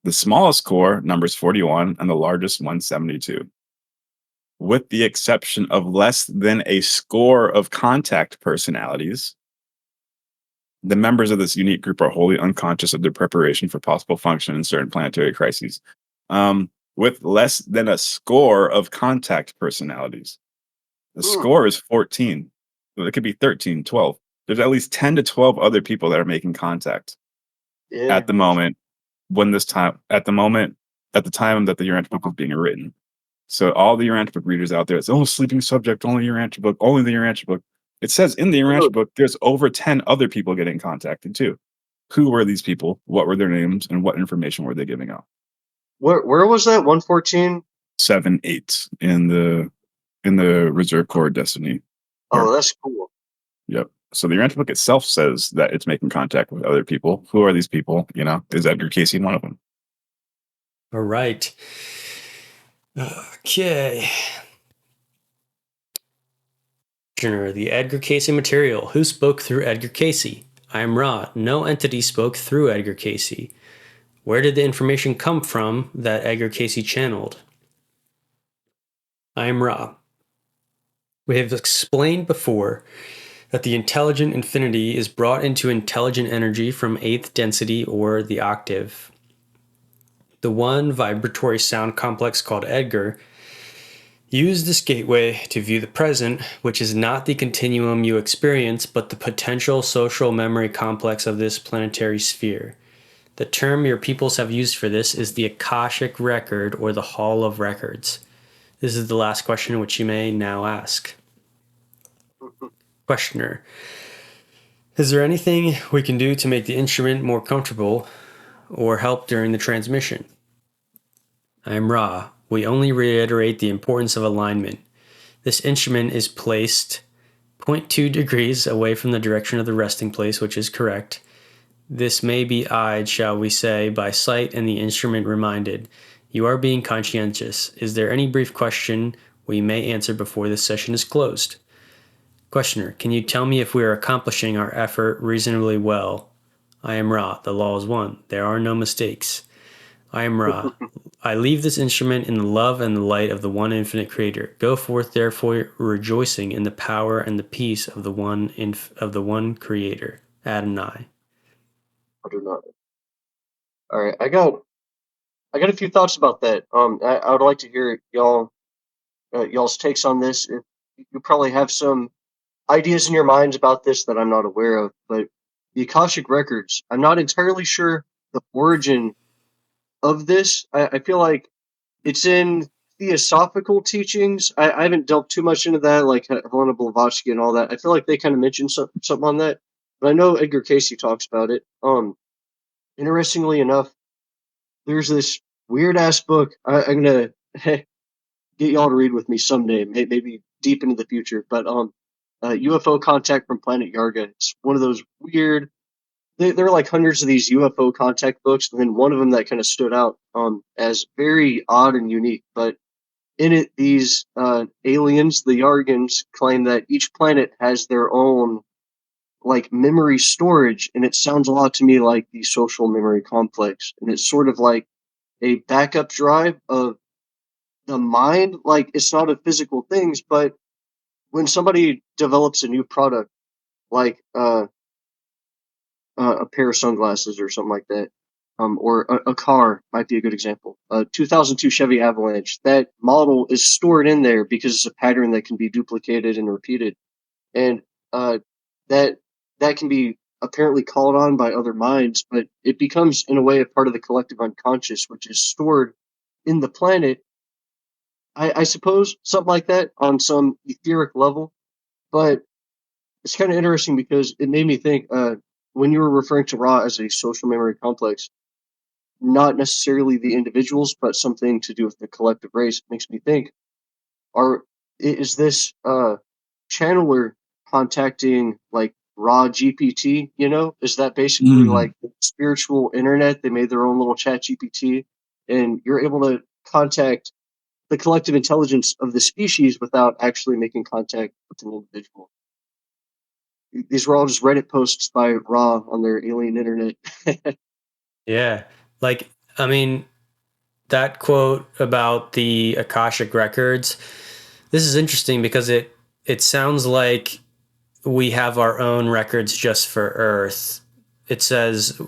The smallest corps numbers 41 and the largest 172. With the exception of less than a score of contact personalities, the members of this unique group are wholly unconscious of their preparation for possible function in certain planetary crises. With less than a score of contact personalities. The score is 14. So it could be 13, 12. There's at least 10 to 12 other people that are making contact at the moment at the time that the Urantia Book was being written. So all the Urantia Book readers out there, it's sleeping subject, only Urantia Book, only the Urantia Book. It says in the Urantia Book, there's over 10 other people getting contacted too. Who were these people? What were their names? And what information were they giving out? Where was that? 114? 7, 8 in the Reserve Corps Destiny. Oh, that's cool. Yep. So the Urantia Book itself says that it's making contact with other people. Who are these people? Is Edgar Casey one of them? All right. Okay. The Edgar Casey material. Who spoke through Edgar Casey? I am Ra. No entity spoke through Edgar Casey. Where did the information come from that Edgar Casey channeled? I am Ra. We have explained before that the intelligent infinity is brought into intelligent energy from 8th density or the octave. The one vibratory sound complex called Edgar use this gateway to view the present, which is not the continuum you experience, but the potential social memory complex of this planetary sphere. The term your peoples have used for this is the Akashic Record or the Hall of Records. This is the last question which you may now ask. Questioner: is there anything we can do to make the instrument more comfortable? or help during the transmission. I am Ra. We only reiterate the importance of alignment. This instrument is placed 0.2 degrees away from the direction of the resting place, which is correct. This may be eyed, shall we say, by sight and the instrument reminded. You are being conscientious. Is there any brief question we may answer before this session is closed? Questioner, can you tell me if we are accomplishing our effort reasonably well? I am Ra. The law is one. There are no mistakes. I am Ra. I leave this instrument in the love and the light of the one infinite creator. Go forth, therefore, rejoicing in the power and the peace of the one creator. Adonai. Adonai. All right, I got a few thoughts about that. I would like to hear y'all's takes on this. If you probably have some ideas in your minds about this that I'm not aware of, but the Akashic records, I'm not entirely sure the origin of this. I feel like it's in theosophical teachings. I haven't delved too much into that, like Helena Blavatsky and all that. I feel like they kind of mentioned something on that, but I know Edgar Casey talks about it. Interestingly enough, there's this weird ass book. I'm gonna get y'all to read with me someday, maybe deep into the future. But UFO Contact from Planet Yarga. It's one of those weird. There are like hundreds of these UFO contact books, and then one of them that kind of stood out as very odd and unique. But in it, these aliens, the Yargans, claim that each planet has their own like memory storage, and it sounds a lot to me like the social memory complex, and it's sort of like a backup drive of the mind. Like it's not a physical things, but when somebody develops a new product, like a pair of sunglasses or something like that, or a car might be a good example. 2002 Chevy Avalanche. That model is stored in there because it's a pattern that can be duplicated and repeated, and that can be apparently called on by other minds, but it becomes in a way a part of the collective unconscious, which is stored in the planet. I suppose something like that on some etheric level, but it's kind of interesting because it made me think when you were referring to Ra as a social memory complex, not necessarily the individuals, but something to do with the collective race. It makes me think: is this channeler contacting like Ra GPT? Is that basically like the spiritual internet? They made their own little chat GPT, and you're able to contact the collective intelligence of the species without actually making contact with an individual. These were all just Reddit posts by Ra on their alien internet. Yeah. Like, I mean, that quote about the Akashic records, this is interesting because it sounds like we have our own records just for Earth. It says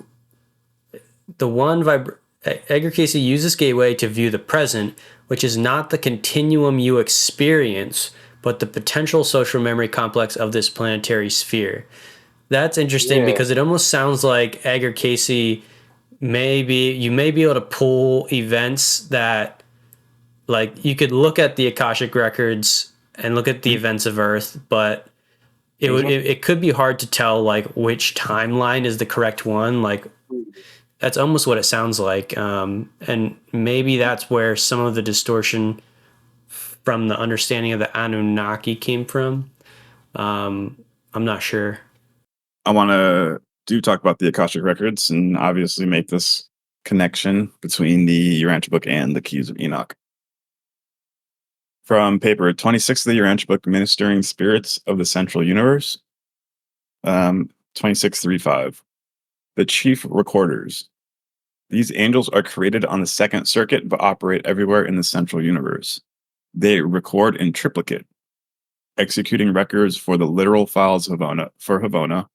Edgar Casey used this gateway to view the present, which is not the continuum you experience, but the potential social memory complex of this planetary sphere. That's interesting because it almost sounds like Edgar Casey you may be able to pull events that, like, you could look at the Akashic records and look at the events of Earth, but it could be hard to tell like which timeline is the correct one. Like, that's almost what it sounds like. And maybe that's where some of the distortion from the understanding of the Anunnaki came from. I'm not sure. I want to talk about the Akashic records and obviously make this connection between the Urantia Book and the Keys of Enoch. From paper 26 of the Urantia Book, Ministering Spirits of the Central Universe, 2635. The Chief Recorders. These angels are created on the second circuit, but operate everywhere in the central universe. They record in triplicate, executing records for the literal files of Havona,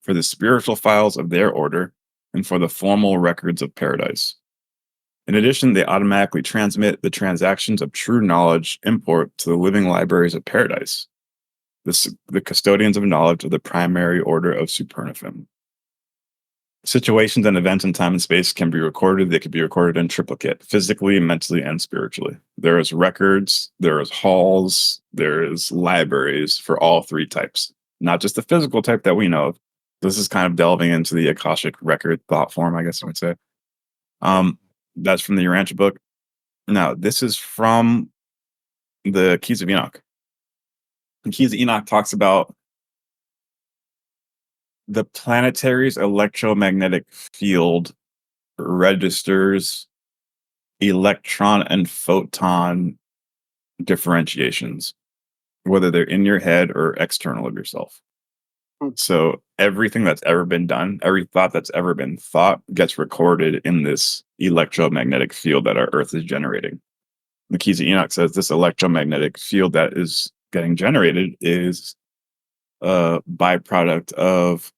for the spiritual files of their order, and for the formal records of paradise. In addition, they automatically transmit the transactions of true knowledge import to the living libraries of paradise, the custodians of knowledge of the primary order of Supernifim. Situations and events in time and space can be recorded. They can be recorded in triplicate, physically, mentally, and spiritually. There is records, there is halls, there is libraries for all three types, not just the physical type that we know of. This is kind of delving into the Akashic record thought form, I guess I would say. That's from the Urantia book. Now, this is from the Keys of Enoch. The Keys of Enoch talks about the planetary's electromagnetic field registers electron and photon differentiations, whether they're in your head or external of yourself. So everything that's ever been done, every thought that's ever been thought gets recorded in this electromagnetic field that our Earth is generating. The Keys of Enoch says this electromagnetic field that is getting generated is a byproduct of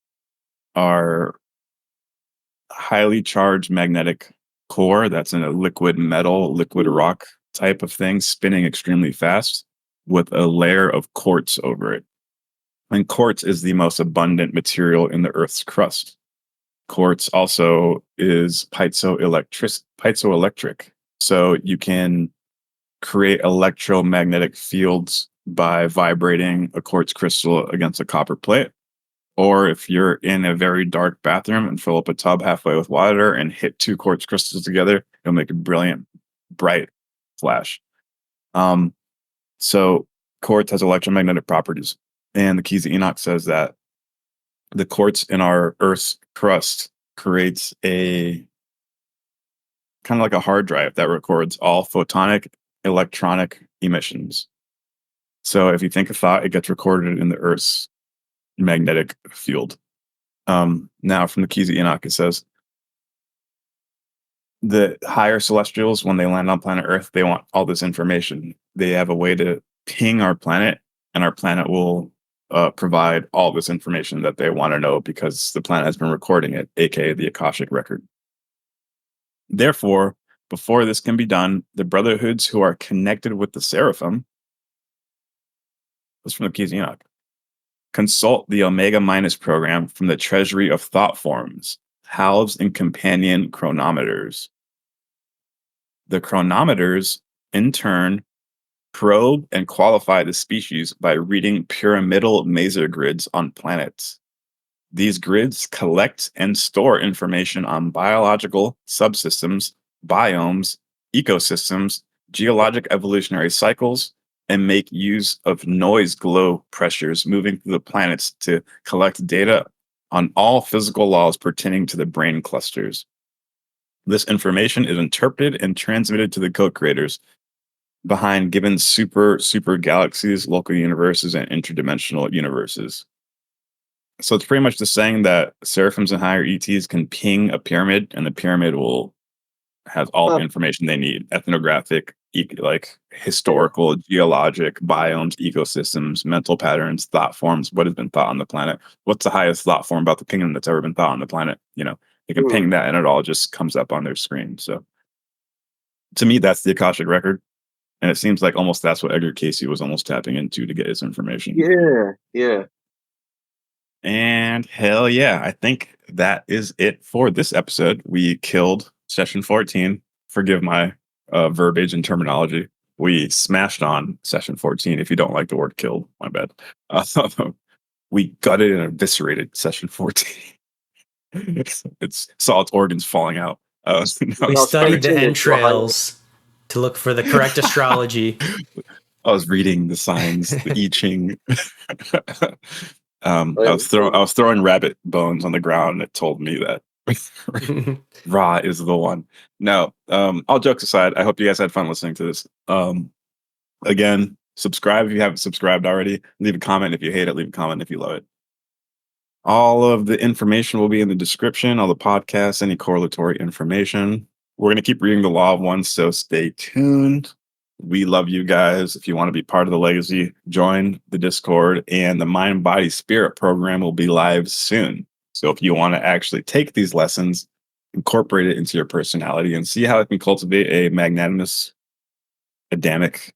our highly charged magnetic core that's in a liquid metal, liquid rock type of thing, spinning extremely fast with a layer of quartz over it. And quartz is the most abundant material in the Earth's crust. Quartz also is piezoelectric. So you can create electromagnetic fields by vibrating a quartz crystal against a copper plate. Or if you're in a very dark bathroom and fill up a tub halfway with water and hit 2 quartz crystals together, it'll make a brilliant, bright flash. So quartz has electromagnetic properties. And the Keys of Enoch says that the quartz in our Earth's crust creates a kind of like a hard drive that records all photonic electronic emissions. So if you think a thought, it gets recorded in the Earth's magnetic field. Now from the Keys of Enoch, it says the higher celestials, when they land on planet Earth, they want all this information. They have a way to ping our planet, and our planet will provide all this information that they want to know because the planet has been recording it, aka the Akashic record. Therefore, before this can be done, the brotherhoods who are connected with the seraphim, this is from the Keys of Enoch, consult the Omega Minus program from the treasury of thought forms, halves and companion chronometers. The chronometers, in turn, probe and qualify the species by reading pyramidal maser grids on planets. These grids collect and store information on biological subsystems, biomes, ecosystems, geologic evolutionary cycles, and make use of noise glow pressures moving through the planets to collect data on all physical laws pertaining to the brain clusters. This information is interpreted and transmitted to the co-creators behind given super galaxies, local universes, and interdimensional universes. So it's pretty much the saying that seraphims and higher ETs can ping a pyramid, and the pyramid will have all the information they need: ethnographic, like historical, geologic, biomes, ecosystems, mental patterns, thought forms, what has been thought on the planet. What's the highest thought form about the kingdom that's ever been thought on the planet? You know, they can ping that, and it all just comes up on their screen. So to me, that's the Akashic record. And it seems like almost that's what Edgar Casey was almost tapping into to get his information. Yeah. And hell yeah, I think that is it for this episode. We killed session 14. Forgive my verbiage and terminology. We smashed on session 14. If you don't like the word killed, my bad. We gutted and eviscerated session 14. It's saw its organs falling out. We studied the entrails to look for the correct astrology. I was reading the signs, the I Ching. I was throwing rabbit bones on the ground, and it told me that Ra is the one. No, all jokes aside, I hope you guys had fun listening to this. Again, subscribe if you haven't subscribed already. Leave a comment if you hate it. Leave a comment if you love it. All of the information will be in the description, all the podcasts, any correlatory information. We're going to keep reading the Law of One, so stay tuned. We love you guys. If you want to be part of the legacy, join the Discord, and the Mind, Body, Spirit program will be live soon. So if you want to actually take these lessons, incorporate it into your personality, and see how it can cultivate a magnanimous, Adamic,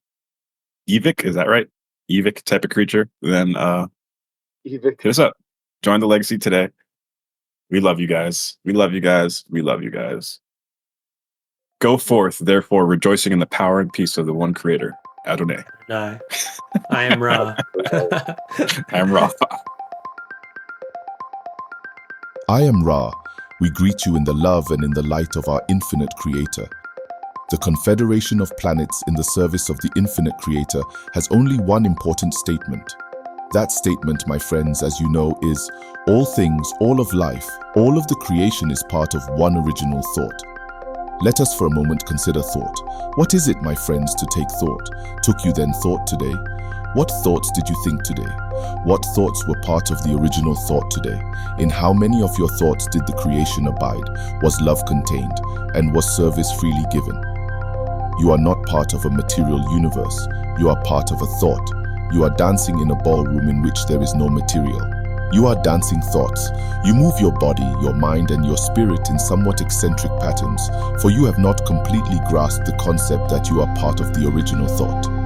Evic, is that right? Evic type of creature, then hit us up. Join the legacy today. We love you guys. We love you guys. We love you guys. Go forth, therefore, rejoicing in the power and peace of the one creator, Adonai. I am Ra. I am Ra. I am Ra. We greet you in the love and in the light of our infinite Creator. The Confederation of Planets in the service of the infinite Creator has only one important statement. That statement, my friends, as you know, is all things, all of life, all of the creation is part of one original thought. Let us for a moment consider thought. What is it, my friends, to take thought? Took you then thought today? What thoughts did you think today? What thoughts were part of the original thought today? In how many of your thoughts did the creation abide? Was love contained? And was service freely given? You are not part of a material universe. You are part of a thought. You are dancing in a ballroom in which there is no material. You are dancing thoughts. You move your body, your mind, and your spirit in somewhat eccentric patterns, for you have not completely grasped the concept that you are part of the original thought.